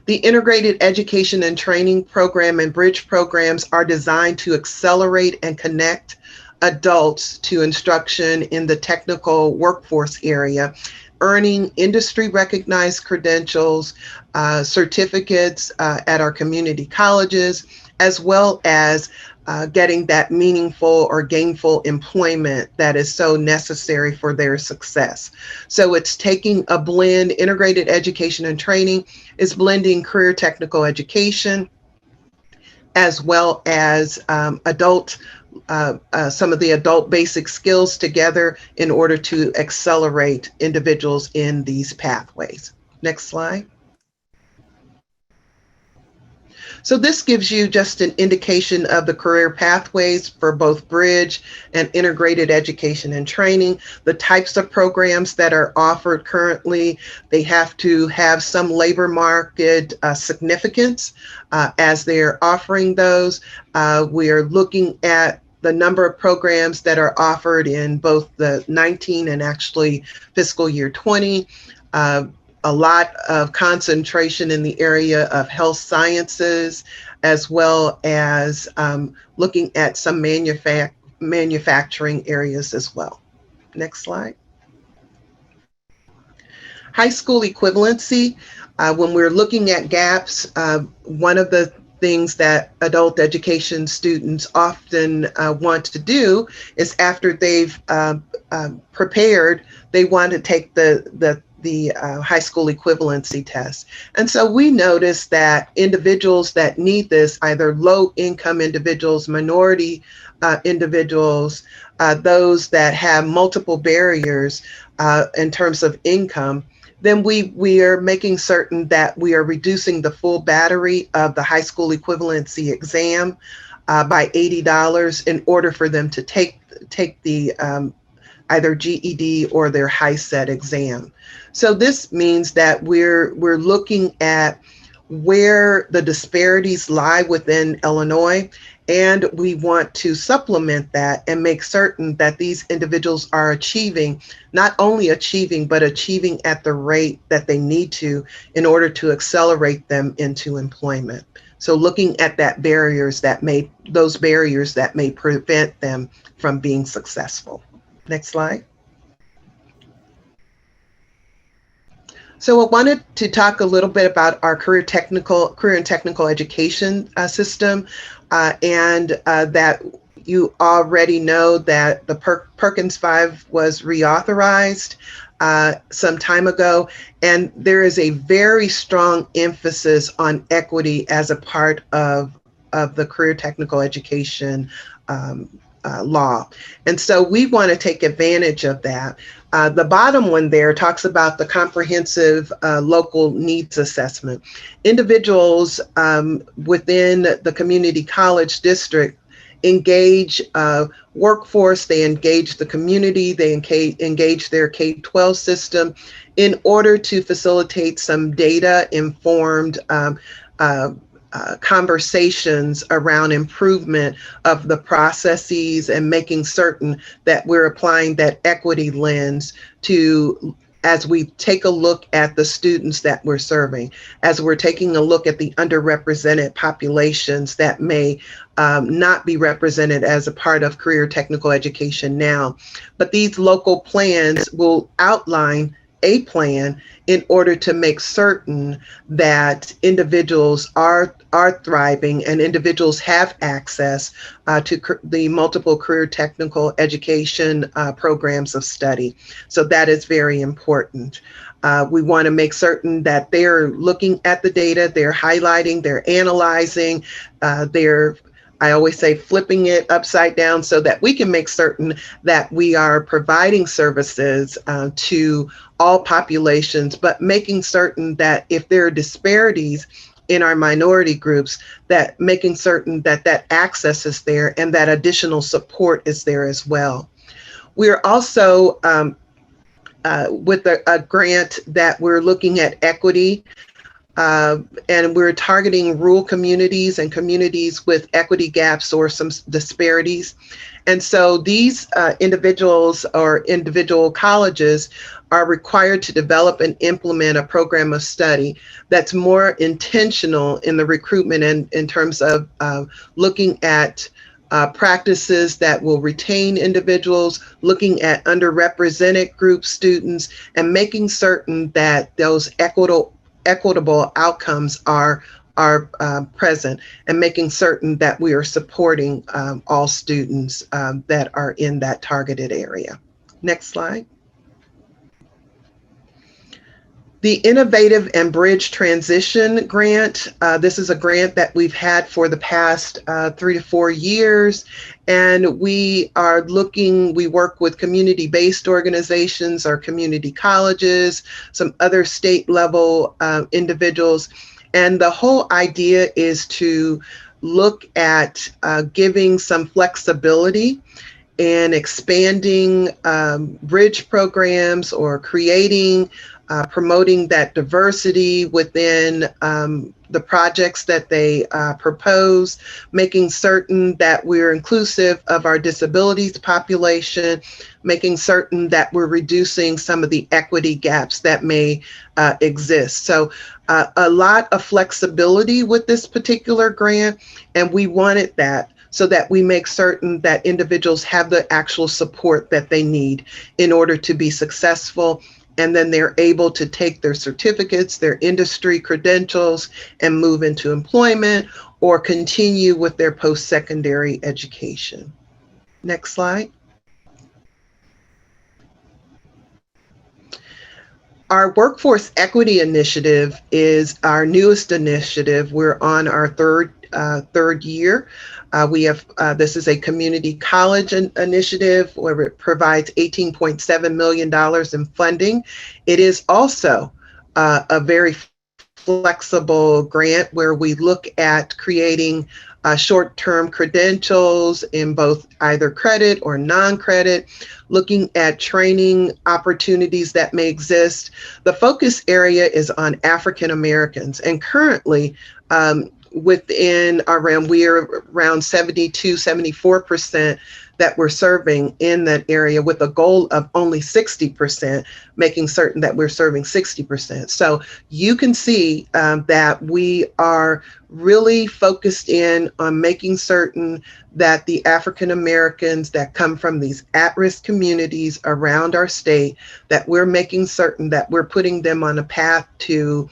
Speaker 4: The integrated education and training program and bridge programs are designed to accelerate and connect adults to instruction in the technical workforce area, earning industry recognized credentials, certificates at our community colleges, as well as getting that meaningful or gainful employment that is so necessary for their success. So it's taking a blend. Integrated education and training is blending career technical education as well as some of the adult basic skills together in order to accelerate individuals in these pathways. Next slide. So this gives you just an indication of the career pathways for both bridge and integrated education and training. The types of programs that are offered currently, they have to have some labor market significance as they're offering those. We are looking at the number of programs that are offered in both the 19 and actually fiscal year 20. A lot of concentration in the area of health sciences, as well as looking at some manufacturing areas as well. Next slide. High school equivalency. When we're looking at gaps, one of the things that adult education students often want to do is after they've prepared, they want to take the high school equivalency test. And so we notice that individuals that need this, either low income individuals, minority individuals, those that have multiple barriers in terms of income, then we are making certain that we are reducing the full battery of the high school equivalency exam by $80 in order for them to take the either GED or their HiSET exam. So this means that we're looking at where the disparities lie within Illinois, and we want to supplement that and make certain that these individuals are achieving, not only achieving, but achieving at the rate that they need to in order to accelerate them into employment. So looking at those barriers that may prevent them from being successful. Next slide. So I wanted to talk a little bit about our career and technical education system, and that you already know that the Perkins 5 was reauthorized some time ago, and there is a very strong emphasis on equity as a part of the career technical education law. And so we want to take advantage of that. The bottom one there talks about the comprehensive local needs assessment. Individuals within the community college district engage workforce, they engage the community, they engage their K-12 system in order to facilitate some data-informed conversations around improvement of the processes and making certain that we're applying that equity lens to, as we take a look at the students that we're serving, as we're taking a look at the underrepresented populations that may not be represented as a part of career technical education now. But these local plans will outline a plan in order to make certain that individuals are thriving and individuals have access to the multiple career technical education programs of study. So that is very important. We want to make certain that they're looking at the data, they're highlighting, they're analyzing, I always say flipping it upside down so that we can make certain that we are providing services to all populations, but making certain that if there are disparities in our minority groups, that making certain that that access is there and that additional support is there as well. We're also with a grant that we're looking at equity. And we're targeting rural communities and communities with equity gaps or some disparities. And so these individuals or individual colleges are required to develop and implement a program of study that's more intentional in the recruitment and in terms of looking at practices that will retain individuals, looking at underrepresented group students, and making certain that those equitable outcomes are present, and making certain that we are supporting all students that are in that targeted area. Next slide. The Innovative and Bridge Transition Grant, this is a grant that we've had for the past 3 to 4 years, and we work with community-based organizations or community colleges, some other state level individuals, and the whole idea is to look at giving some flexibility and expanding bridge programs or creating promoting that diversity within the projects that they propose, making certain that we're inclusive of our disabilities population, making certain that we're reducing some of the equity gaps that may exist. So a lot of flexibility with this particular grant, and we wanted that so that we make certain that individuals have the actual support that they need in order to be successful. And then they're able to take their certificates, their industry credentials, and move into employment or continue with their post-secondary education. Next slide. Our Workforce Equity Initiative is our newest initiative. We're on our third year. This is a community college initiative where it provides $18.7 million in funding. It is also a very flexible grant where we look at creating short-term credentials in both either credit or non-credit, looking at training opportunities that may exist. The focus area is on African Americans, and currently within our realm, we are around 74% that we're serving in that area, with a goal of only 60%, making certain that we're serving 60%. So you can see that we are really focused in on making certain that the African Americans that come from these at-risk communities around our state, that we're making certain that we're putting them on a path to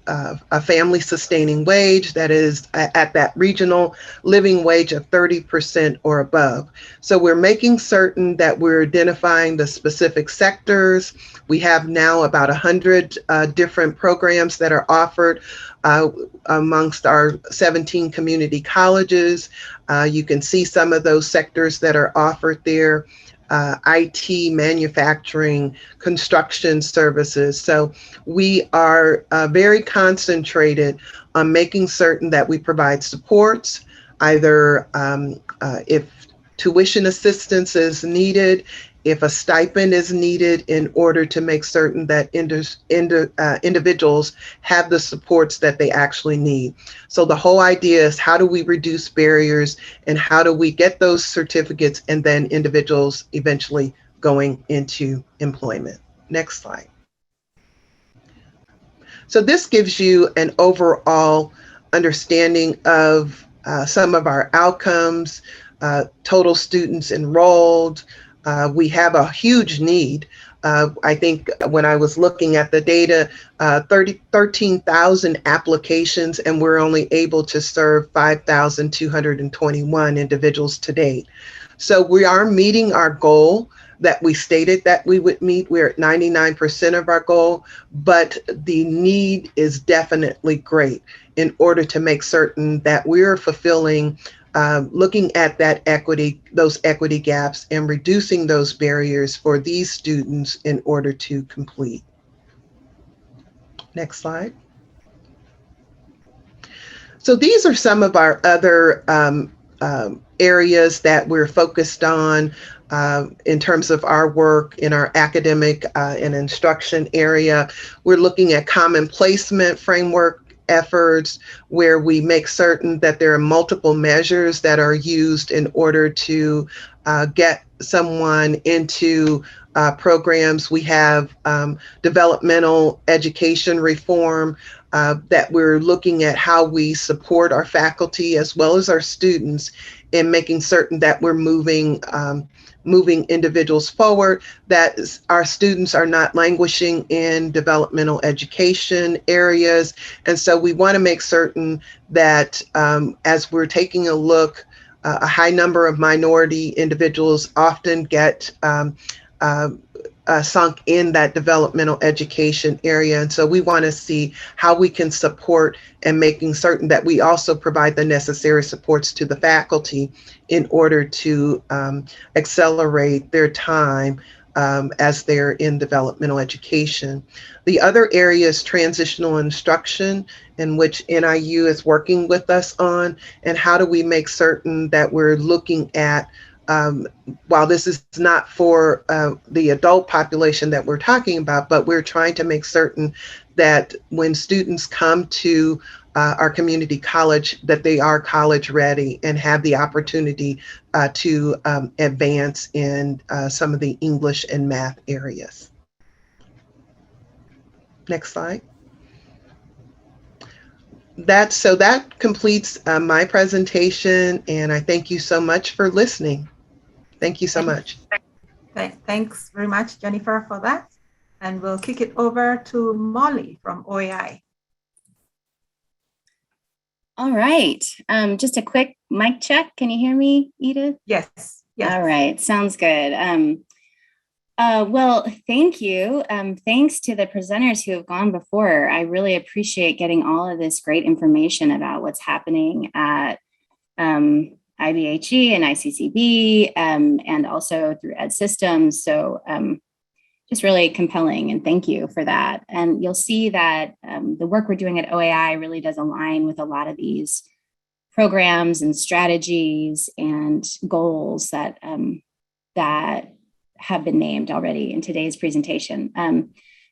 Speaker 4: a family sustaining wage that is at that regional living wage of 30% or above. So we're making certain that we're identifying the specific sectors. We have now about 100 different programs that are offered amongst our 17 community colleges. You can see some of those sectors that are offered there. IT, manufacturing, construction services. So we are very concentrated on making certain that we provide supports, either if tuition assistance is needed if a stipend is needed in order to make certain that individuals have the supports that they actually need. So the whole idea is, how do we reduce barriers and how do we get those certificates and then individuals eventually going into employment? Next slide. So this gives you an overall understanding of some of our outcomes, total students enrolled. We have a huge need. I think when I was looking at the data, 13,000 applications, and we're only able to serve 5,221 individuals to date. So we are meeting our goal that we stated that we would meet. We're at 99% of our goal, but the need is definitely great in order to make certain that we're fulfilling, looking at that equity, those equity gaps, and reducing those barriers for these students in order to complete. Next slide. So these are some of our other areas that we're focused on in terms of our work in our academic and instruction area. We're looking at common placement framework efforts where we make certain that there are multiple measures that are used in order to get someone into programs. We have developmental education reform that we're looking at how we support our faculty as well as our students in making certain that we're moving individuals forward, that our students are not languishing in developmental education areas. And so we want to make certain that as we're taking a look, a high number of minority individuals often get sunk in that developmental education area. And so we want to see how we can support and making certain that we also provide the necessary supports to the faculty in order to accelerate their time as they're in developmental education. The other area is transitional instruction, in which NIU is working with us on, and how do we make certain that we're looking at while this is not for the adult population that we're talking about, but we're trying to make certain that when students come to our community college, that they are college ready and have the opportunity to advance in some of the English and math areas. Next slide. That completes my presentation, and I thank you so much for listening. Thank you so much.
Speaker 1: Thanks very much, Jennifer, for that. And we'll kick it over to Molly from OAI.
Speaker 5: All right. Just a quick mic check. Can you hear me, Edith?
Speaker 1: Yes. Yes.
Speaker 5: All right. Sounds good. Well, thank you. Thanks to the presenters who have gone before. I really appreciate getting all of this great information about what's happening at IBHE and ICCB and also through Ed Systems. So just really compelling, and thank you for that. And you'll see that the work we're doing at OAI really does align with a lot of these programs and strategies and goals that that have been named already in today's presentation.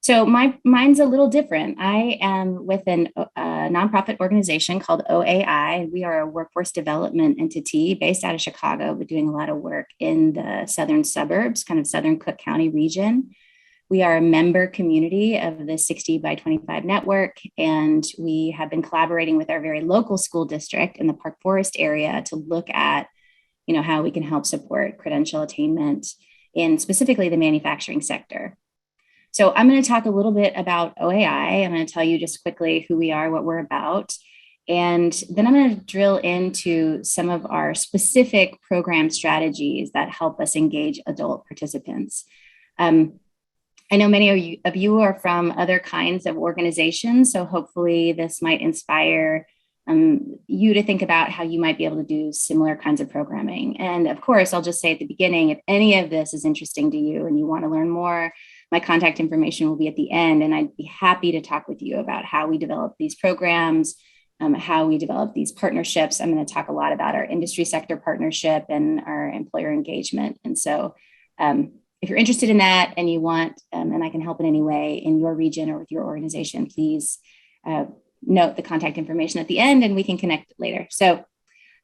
Speaker 5: So mine's a little different. I am with a nonprofit organization called OAI. We are a workforce development entity based out of Chicago, but doing a lot of work in the southern suburbs, kind of southern Cook County region. We are a member community of the 60 by 25 network, and we have been collaborating with our very local school district in the Park Forest area to look at, how we can help support credential attainment in specifically the manufacturing sector. So I'm going to talk a little bit about OAI. I'm going to tell you just quickly who we are, what we're about, and then I'm going to drill into some of our specific program strategies that help us engage adult participants. I know many of you are from other kinds of organizations, so hopefully this might inspire you to think about how you might be able to do similar kinds of programming. And of course, I'll just say at the beginning, if any of this is interesting to you and you want to learn more, my contact information will be at the end, and I'd be happy to talk with you about how we develop these programs, how we develop these partnerships. I'm going to talk a lot about our industry sector partnership and our employer engagement. And so if you're interested in that and you want, and I can help in any way in your region or with your organization, please note the contact information at the end and we can connect later. So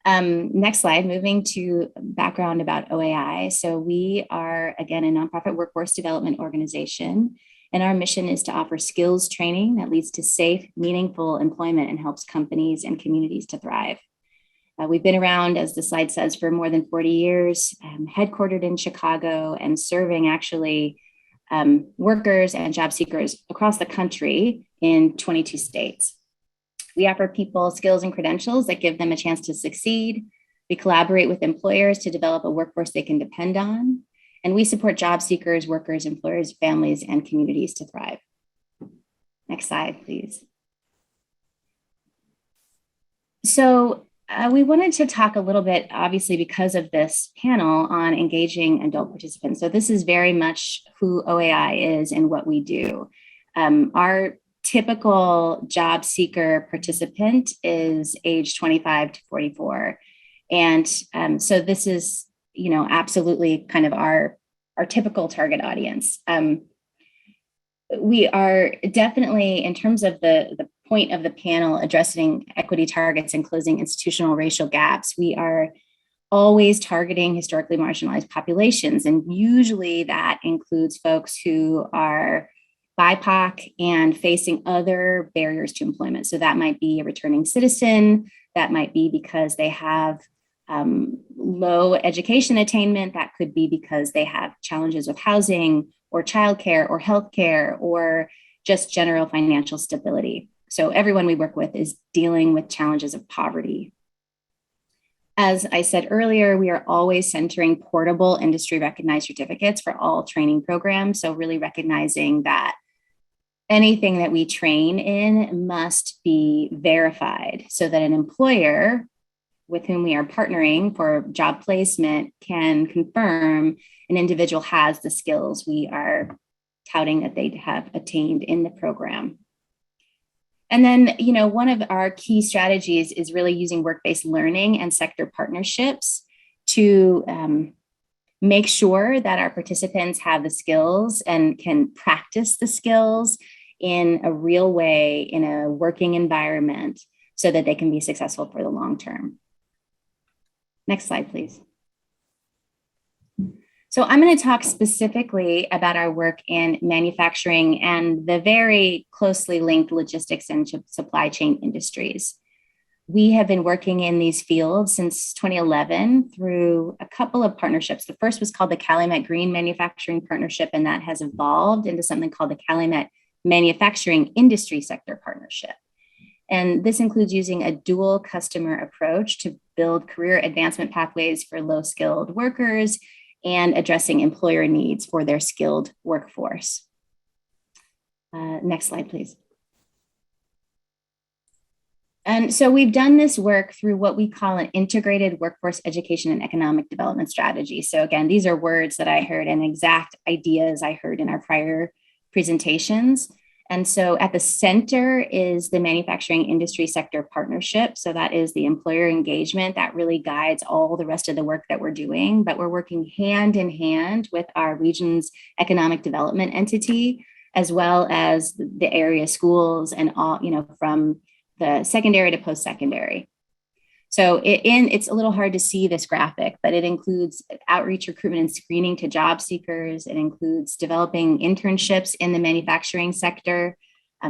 Speaker 5: next slide, moving to background about OAI. So we are, again, a nonprofit workforce development organization, and our mission is to offer skills training that leads to safe, meaningful employment and helps companies and communities to thrive. We've been around, as the slide says, for more than 40 years, headquartered in Chicago and serving actually workers and job seekers across the country in 22 states. We offer people skills and credentials that give them a chance to succeed. We collaborate with employers to develop a workforce they can depend on. And we support job seekers, workers, employers, families, and communities to thrive. Next slide, please. So we wanted to talk a little bit, obviously, because of this panel on engaging adult participants. So this is very much who OAI is and what we do. Our typical job seeker participant is age 25 to 44. And so this is, absolutely kind of our typical target audience. We are definitely, in terms of the point of the panel, addressing equity targets and closing institutional racial gaps, we are always targeting historically marginalized populations. And usually that includes folks who are BIPOC and facing other barriers to employment. So that might be a returning citizen, that might be because they have low education attainment, that could be because they have challenges with housing or childcare or healthcare or just general financial stability. So everyone we work with is dealing with challenges of poverty. As I said earlier, we are always centering portable industry recognized certificates for all training programs. So really recognizing that anything that we train in must be verified so that an employer with whom we are partnering for job placement can confirm an individual has the skills we are touting that they have attained in the program. And then, one of our key strategies is really using work-based learning and sector partnerships to make sure that our participants have the skills and can practice the skills in a real way, in a working environment, so that they can be successful for the long term. Next slide, please. So I'm going to talk specifically about our work in manufacturing and the very closely linked logistics and supply chain industries. We have been working in these fields since 2011 through a couple of partnerships. The first was called the Calumet Green Manufacturing Partnership, and that has evolved into something called the Calumet Manufacturing Industry Sector Partnership. And this includes using a dual customer approach to build career advancement pathways for low-skilled workers and addressing employer needs for their skilled workforce. Next slide, please. And so we've done this work through what we call an integrated workforce education and economic development strategy. So again, these are words that I heard and exact ideas I heard in our prior presentations. And so at the center is the manufacturing industry sector partnership. So that is the employer engagement that really guides all the rest of the work that we're doing. But we're working hand in hand with our region's economic development entity, as well as the area schools and all, from the secondary to post-secondary. So it's a little hard to see this graphic, but it includes outreach, recruitment, and screening to job seekers. It includes developing internships in the manufacturing sector.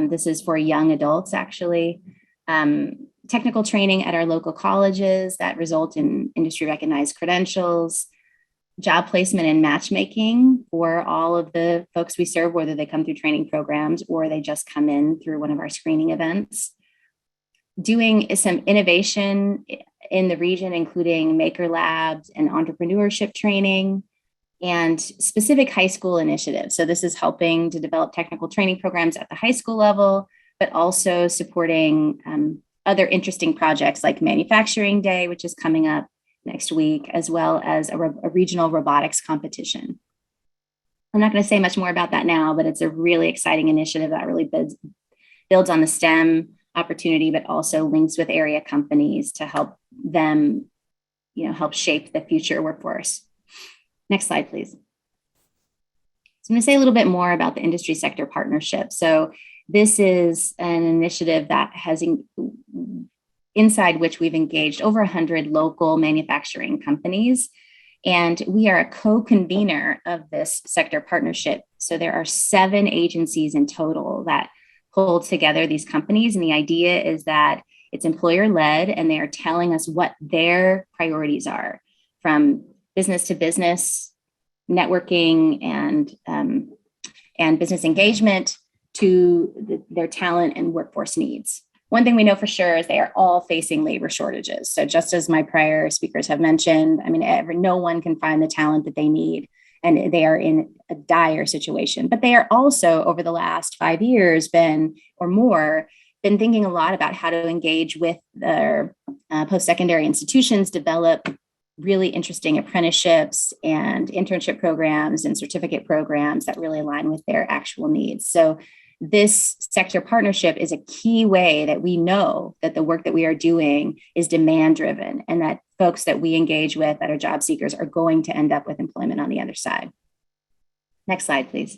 Speaker 5: This is for young adults, actually. Technical training at our local colleges that result in industry recognized credentials, job placement and matchmaking for all of the folks we serve, whether they come through training programs or they just come in through one of our screening events. Doing some innovation in the region, including maker labs and entrepreneurship training and specific high school initiatives. So this is helping to develop technical training programs at the high school level, but also supporting other interesting projects like Manufacturing Day, which is coming up next week, as well as a regional robotics competition. I'm not going to say much more about that now, but it's a really exciting initiative that really builds on the STEM opportunity, but also links with area companies to help them, help shape the future workforce. Next slide, please. So I'm going to say a little bit more about the industry sector partnership. So this is an initiative that has inside which we've engaged over 100 local manufacturing companies. And we are a co-convener of this sector partnership. So there are 7 agencies in total that pull together these companies. And the idea is that it's employer-led, and they are telling us what their priorities are, from business to business, networking and business engagement, to their talent and workforce needs. One thing we know for sure is they are all facing labor shortages. So just as my prior speakers have mentioned, I mean, no one can find the talent that they need, and they are in a dire situation. But they are also, over the last 5 years, been thinking a lot about how to engage with their post-secondary institutions, develop really interesting apprenticeships and internship programs and certificate programs that really align with their actual needs. So this sector partnership is a key way that we know that the work that we are doing is demand driven, and that folks that we engage with that are job seekers are going to end up with employment on the other side. Next slide, please.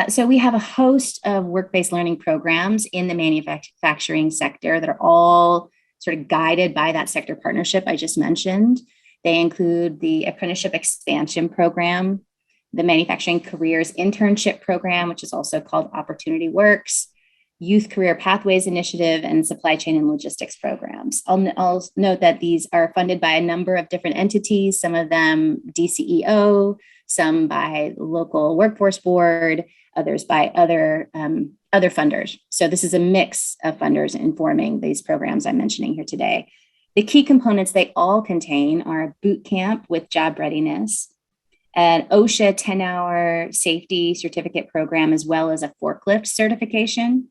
Speaker 5: So we have a host of work-based learning programs in the manufacturing sector that are all sort of guided by that sector partnership I just mentioned. They include the Apprenticeship Expansion Program, the Manufacturing Careers Internship Program, which is also called Opportunity Works, Youth Career Pathways Initiative, and Supply Chain and Logistics Programs. I'll note that these are funded by a number of different entities, some of them DCEO, some by local workforce board, others by other funders. So this is a mix of funders informing these programs I'm mentioning here today. The key components they all contain are a boot camp with job readiness, an OSHA 10-hour safety certificate program, as well as a forklift certification,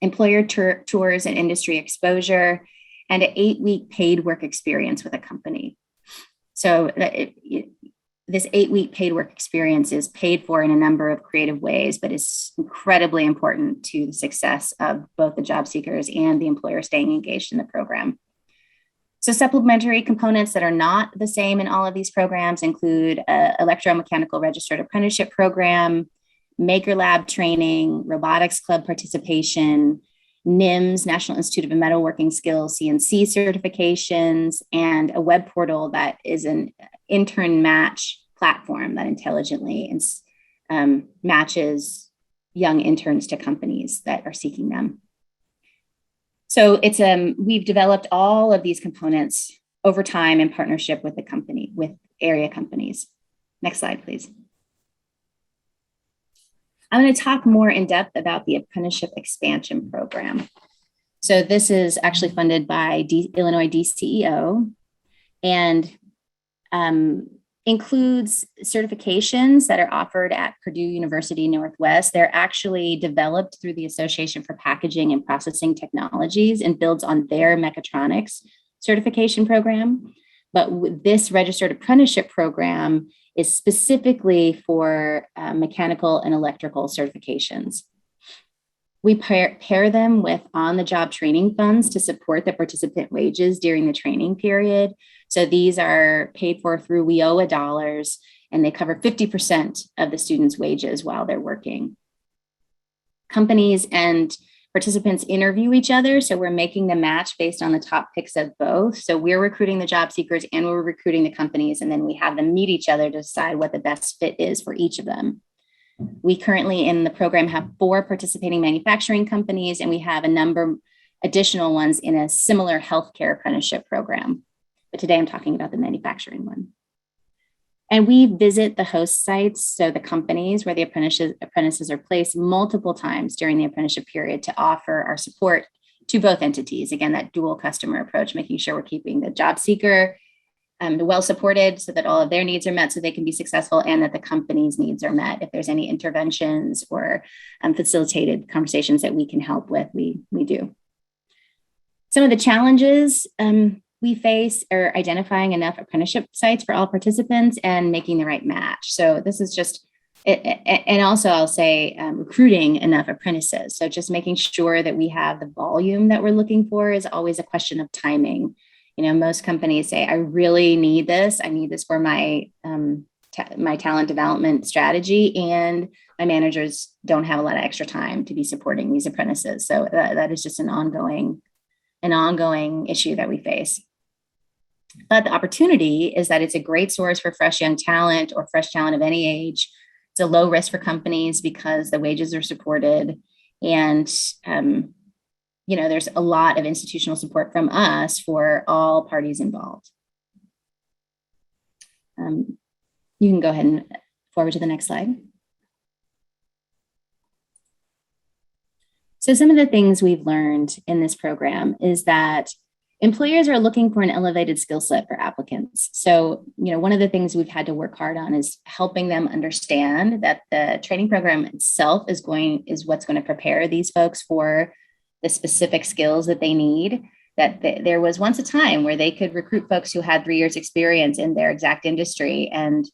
Speaker 5: employer tours and industry exposure, and an 8-week paid work experience with a company. So this 8-week paid work experience is paid for in a number of creative ways, but is incredibly important to the success of both the job seekers and the employer staying engaged in the program. So supplementary components that are not the same in all of these programs include an electromechanical registered apprenticeship program, Maker Lab training, robotics club participation, NIMS, National Institute of Metalworking Skills, CNC certifications, and a web portal that is an intern match platform that intelligently matches young interns to companies that are seeking them. So we've developed all of these components over time in partnership with with area companies. Next slide, please. I'm going to talk more in depth about the Apprenticeship Expansion Program. So this is actually funded by Illinois DCEO and includes certifications that are offered at Purdue University Northwest. They're actually developed through the Association for Packaging and Processing Technologies and builds on their mechatronics certification program. But this registered apprenticeship program is specifically for mechanical and electrical certifications. We pair them with on-the-job training funds to support the participant wages during the training period. So these are paid for through WIOA dollars, and they cover 50% of the students' wages while they're working. Companies and participants interview each other, so we're making the match based on the top picks of both. So we're recruiting the job seekers and we're recruiting the companies, and then we have them meet each other to decide what the best fit is for each of them. We currently in the program have 4 participating manufacturing companies, and we have a number additional ones in a similar healthcare apprenticeship program. But today I'm talking about the manufacturing one. And we visit the host sites, so the companies where the apprentices are placed multiple times during the apprenticeship period to offer our support to both entities. Again, that dual customer approach, making sure we're keeping the job seeker well supported so that all of their needs are met so they can be successful, and that the company's needs are met. If there's any interventions or facilitated conversations that we can help with, we do. Some of the challenges we face are identifying enough apprenticeship sites for all participants and making the right match. So this is just, and also I'll say recruiting enough apprentices. So just making sure that we have the volume that we're looking for is always a question of timing. Most companies say, I really need this. I need this for my my talent development strategy, and my managers don't have a lot of extra time to be supporting these apprentices. So that is just an ongoing issue that we face. But the opportunity is that it's a great source for fresh young talent or fresh talent of any age. It's a low risk for companies because the wages are supported, and there's a lot of institutional support from us for all parties involved. You can go ahead and forward to the next slide. So some of the things we've learned in this program is that employers are looking for an elevated skill set for applicants. So, one of the things we've had to work hard on is helping them understand that the training program itself is what's going to prepare these folks for the specific skills that they need. That there was once a time where they could recruit folks who had 3 years experience in their exact industry, and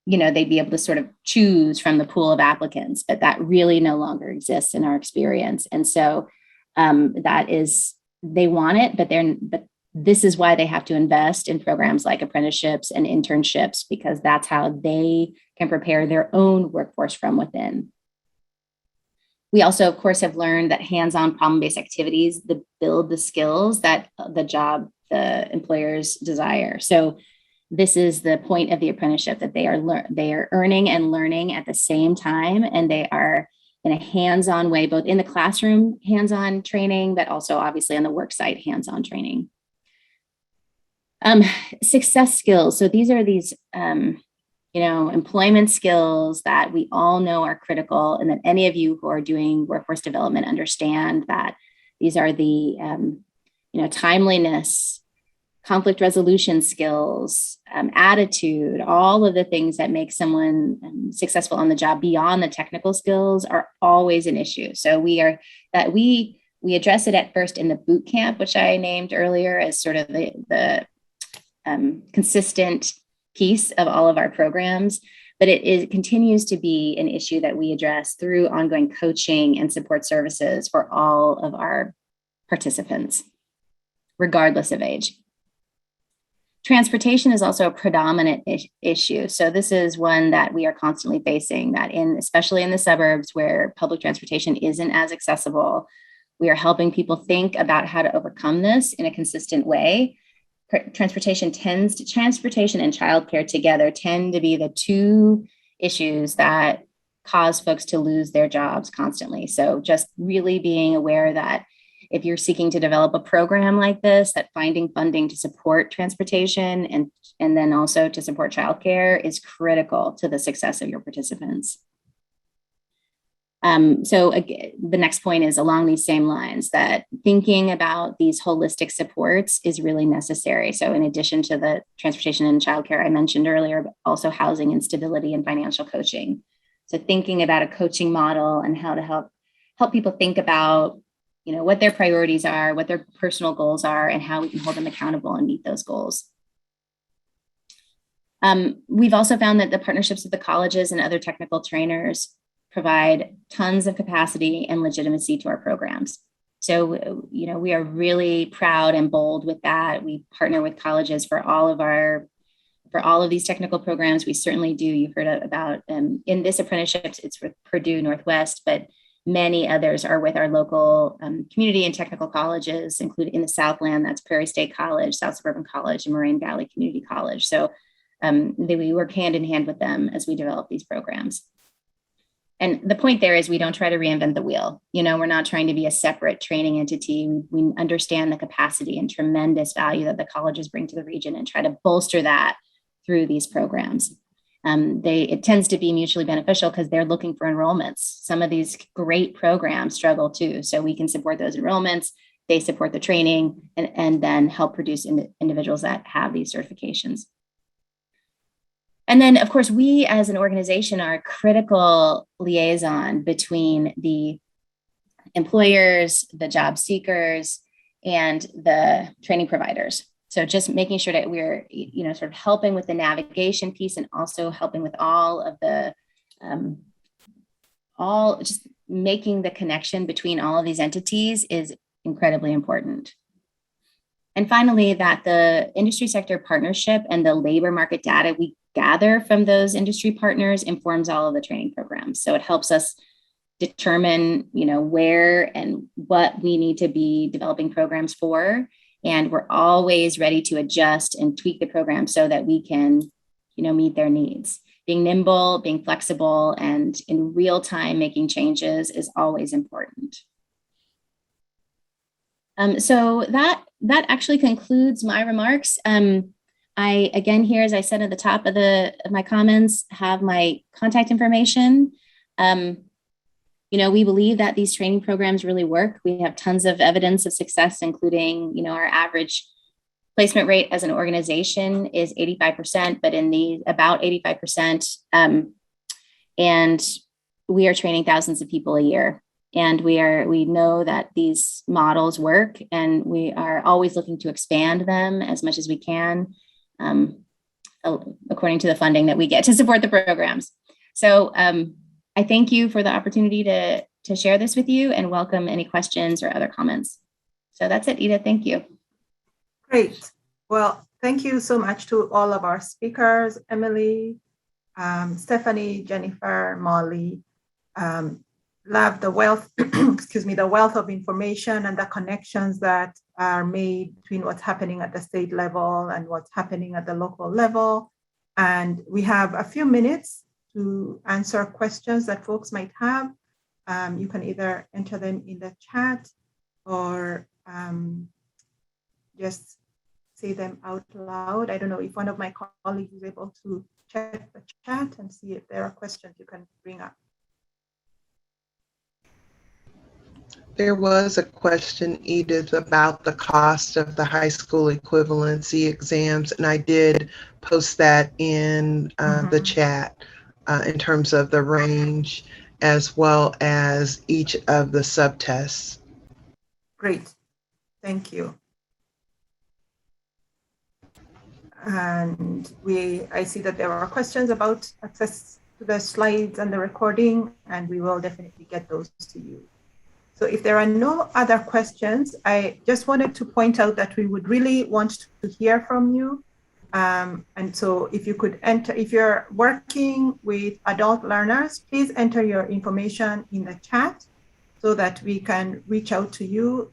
Speaker 5: they'd be able to sort of choose from the pool of applicants, but that really no longer exists in our experience. And so they want it, but this is why they have to invest in programs like apprenticeships and internships, because that's how they can prepare their own workforce from within. We also, of course, have learned that hands-on problem-based activities build the skills that the employers desire. So this is the point of the apprenticeship, that they are earning and learning at the same time, and they are in a hands-on way, both in the classroom hands-on training, but also obviously on the work site hands-on training. Success skills. So these are employment skills that we all know are critical, and that any of you who are doing workforce development understand that these are the timeliness, conflict resolution skills, attitude, all of the things that make someone successful on the job beyond the technical skills are always an issue. So we address it at first in the boot camp, which I named earlier as sort of the consistent piece of all of our programs, but it continues to be an issue that we address through ongoing coaching and support services for all of our participants, regardless of age. Transportation is also a predominant issue. So this is one that we are constantly facing, that especially in the suburbs where public transportation isn't as accessible, we are helping people think about how to overcome this in a consistent way. Transportation and childcare together tend to be the two issues that cause folks to lose their jobs constantly. So just really being aware that if you're seeking to develop a program like this, that finding funding to support transportation and then also to support childcare is critical to the success of your participants. So again, the next point is along these same lines, that thinking about these holistic supports is really necessary. So in addition to the transportation and childcare I mentioned earlier, but also housing instability and financial coaching. So thinking about a coaching model and how to help people think about what their priorities are, what their personal goals are, and how we can hold them accountable and meet those goals. We've also found that the partnerships with the colleges and other technical trainers provide tons of capacity and legitimacy to our programs. So, we are really proud and bold with that. We partner with colleges for all of these technical programs. We certainly do. You've heard about in this apprenticeships, it's with Purdue Northwest, but many others are with our local community and technical colleges, including in the Southland, that's Prairie State College, South Suburban College, and Moraine Valley Community College. So we work hand in hand with them as we develop these programs. And the point there is we don't try to reinvent the wheel. We're not trying to be a separate training entity. We understand the capacity and tremendous value that the colleges bring to the region and try to bolster that through these programs. It tends to be mutually beneficial because they're looking for enrollments. Some of these great programs struggle too. So we can support those enrollments, they support the training, and then help produce individuals that have these certifications. And then, of course, we as an organization are a critical liaison between the employers, the job seekers, and the training providers. So just making sure that we're, sort of helping with the navigation piece and also helping with all of the, just making the connection between all of these entities is incredibly important. And finally, that the industry sector partnership and the labor market data we gather from those industry partners informs all of the training programs. So it helps us determine, where and what we need to be developing programs for. And we're always ready to adjust and tweak the program so that we can, meet their needs. Being nimble, being flexible, and in real time making changes is always important. So that actually concludes my remarks. I, again, here, as I said at the top of my comments, have my contact information. We believe that these training programs really work. We have tons of evidence of success, including, our average placement rate as an organization is 85%, but in the about 85%. And we are training thousands of people a year. And we know that these models work, and we are always looking to expand them as much as we can, according to the funding that we get to support the programs. So I thank you for the opportunity to share this with you, and welcome any questions or other comments. So that's it, Edith. Thank you.
Speaker 1: Great. Well, thank you so much to all of our speakers, Emily, Stephanie, Jennifer, Molly. Love the wealth, the wealth of information and the connections that are made between what's happening at the state level and what's happening at the local level. And we have a few minutes to answer questions that folks might have. You can either enter them in the chat or just say them out loud. I don't know if one of my colleagues is able to check the chat and see if there are questions you can bring up.
Speaker 4: There was a question, Edith, about the cost of the high school equivalency exams, and I did post that in the chat in terms of the range as well as each of the subtests.
Speaker 1: Great, thank you. And I see that there are questions about access to the slides and the recording, and we will definitely get those to you. So if there are no other questions, I just wanted to point out that we would really want to hear from you. And so if you could enter, if you're working with adult learners, please enter your information in the chat so that we can reach out to you.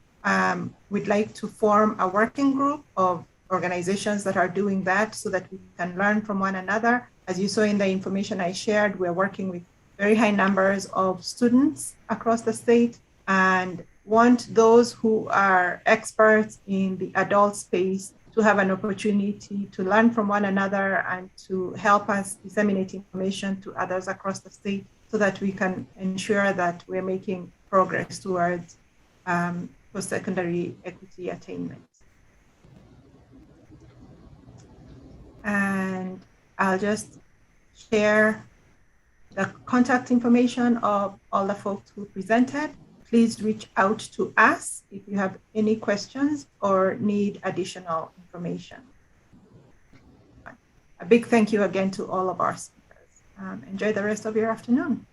Speaker 1: We'd like to form a working group of organizations that are doing that so that we can learn from one another. As you saw in the information I shared, we're working with very high numbers of students across the state, and want those who are experts in the adult space to have an opportunity to learn from one another and to help us disseminate information to others across the state so that we can ensure that we're making progress towards post-secondary equity attainment. And I'll just share the contact information of all the folks who presented. Please reach out to us if you have any questions or need additional information. A big thank you again to all of our speakers. Enjoy the rest of your afternoon.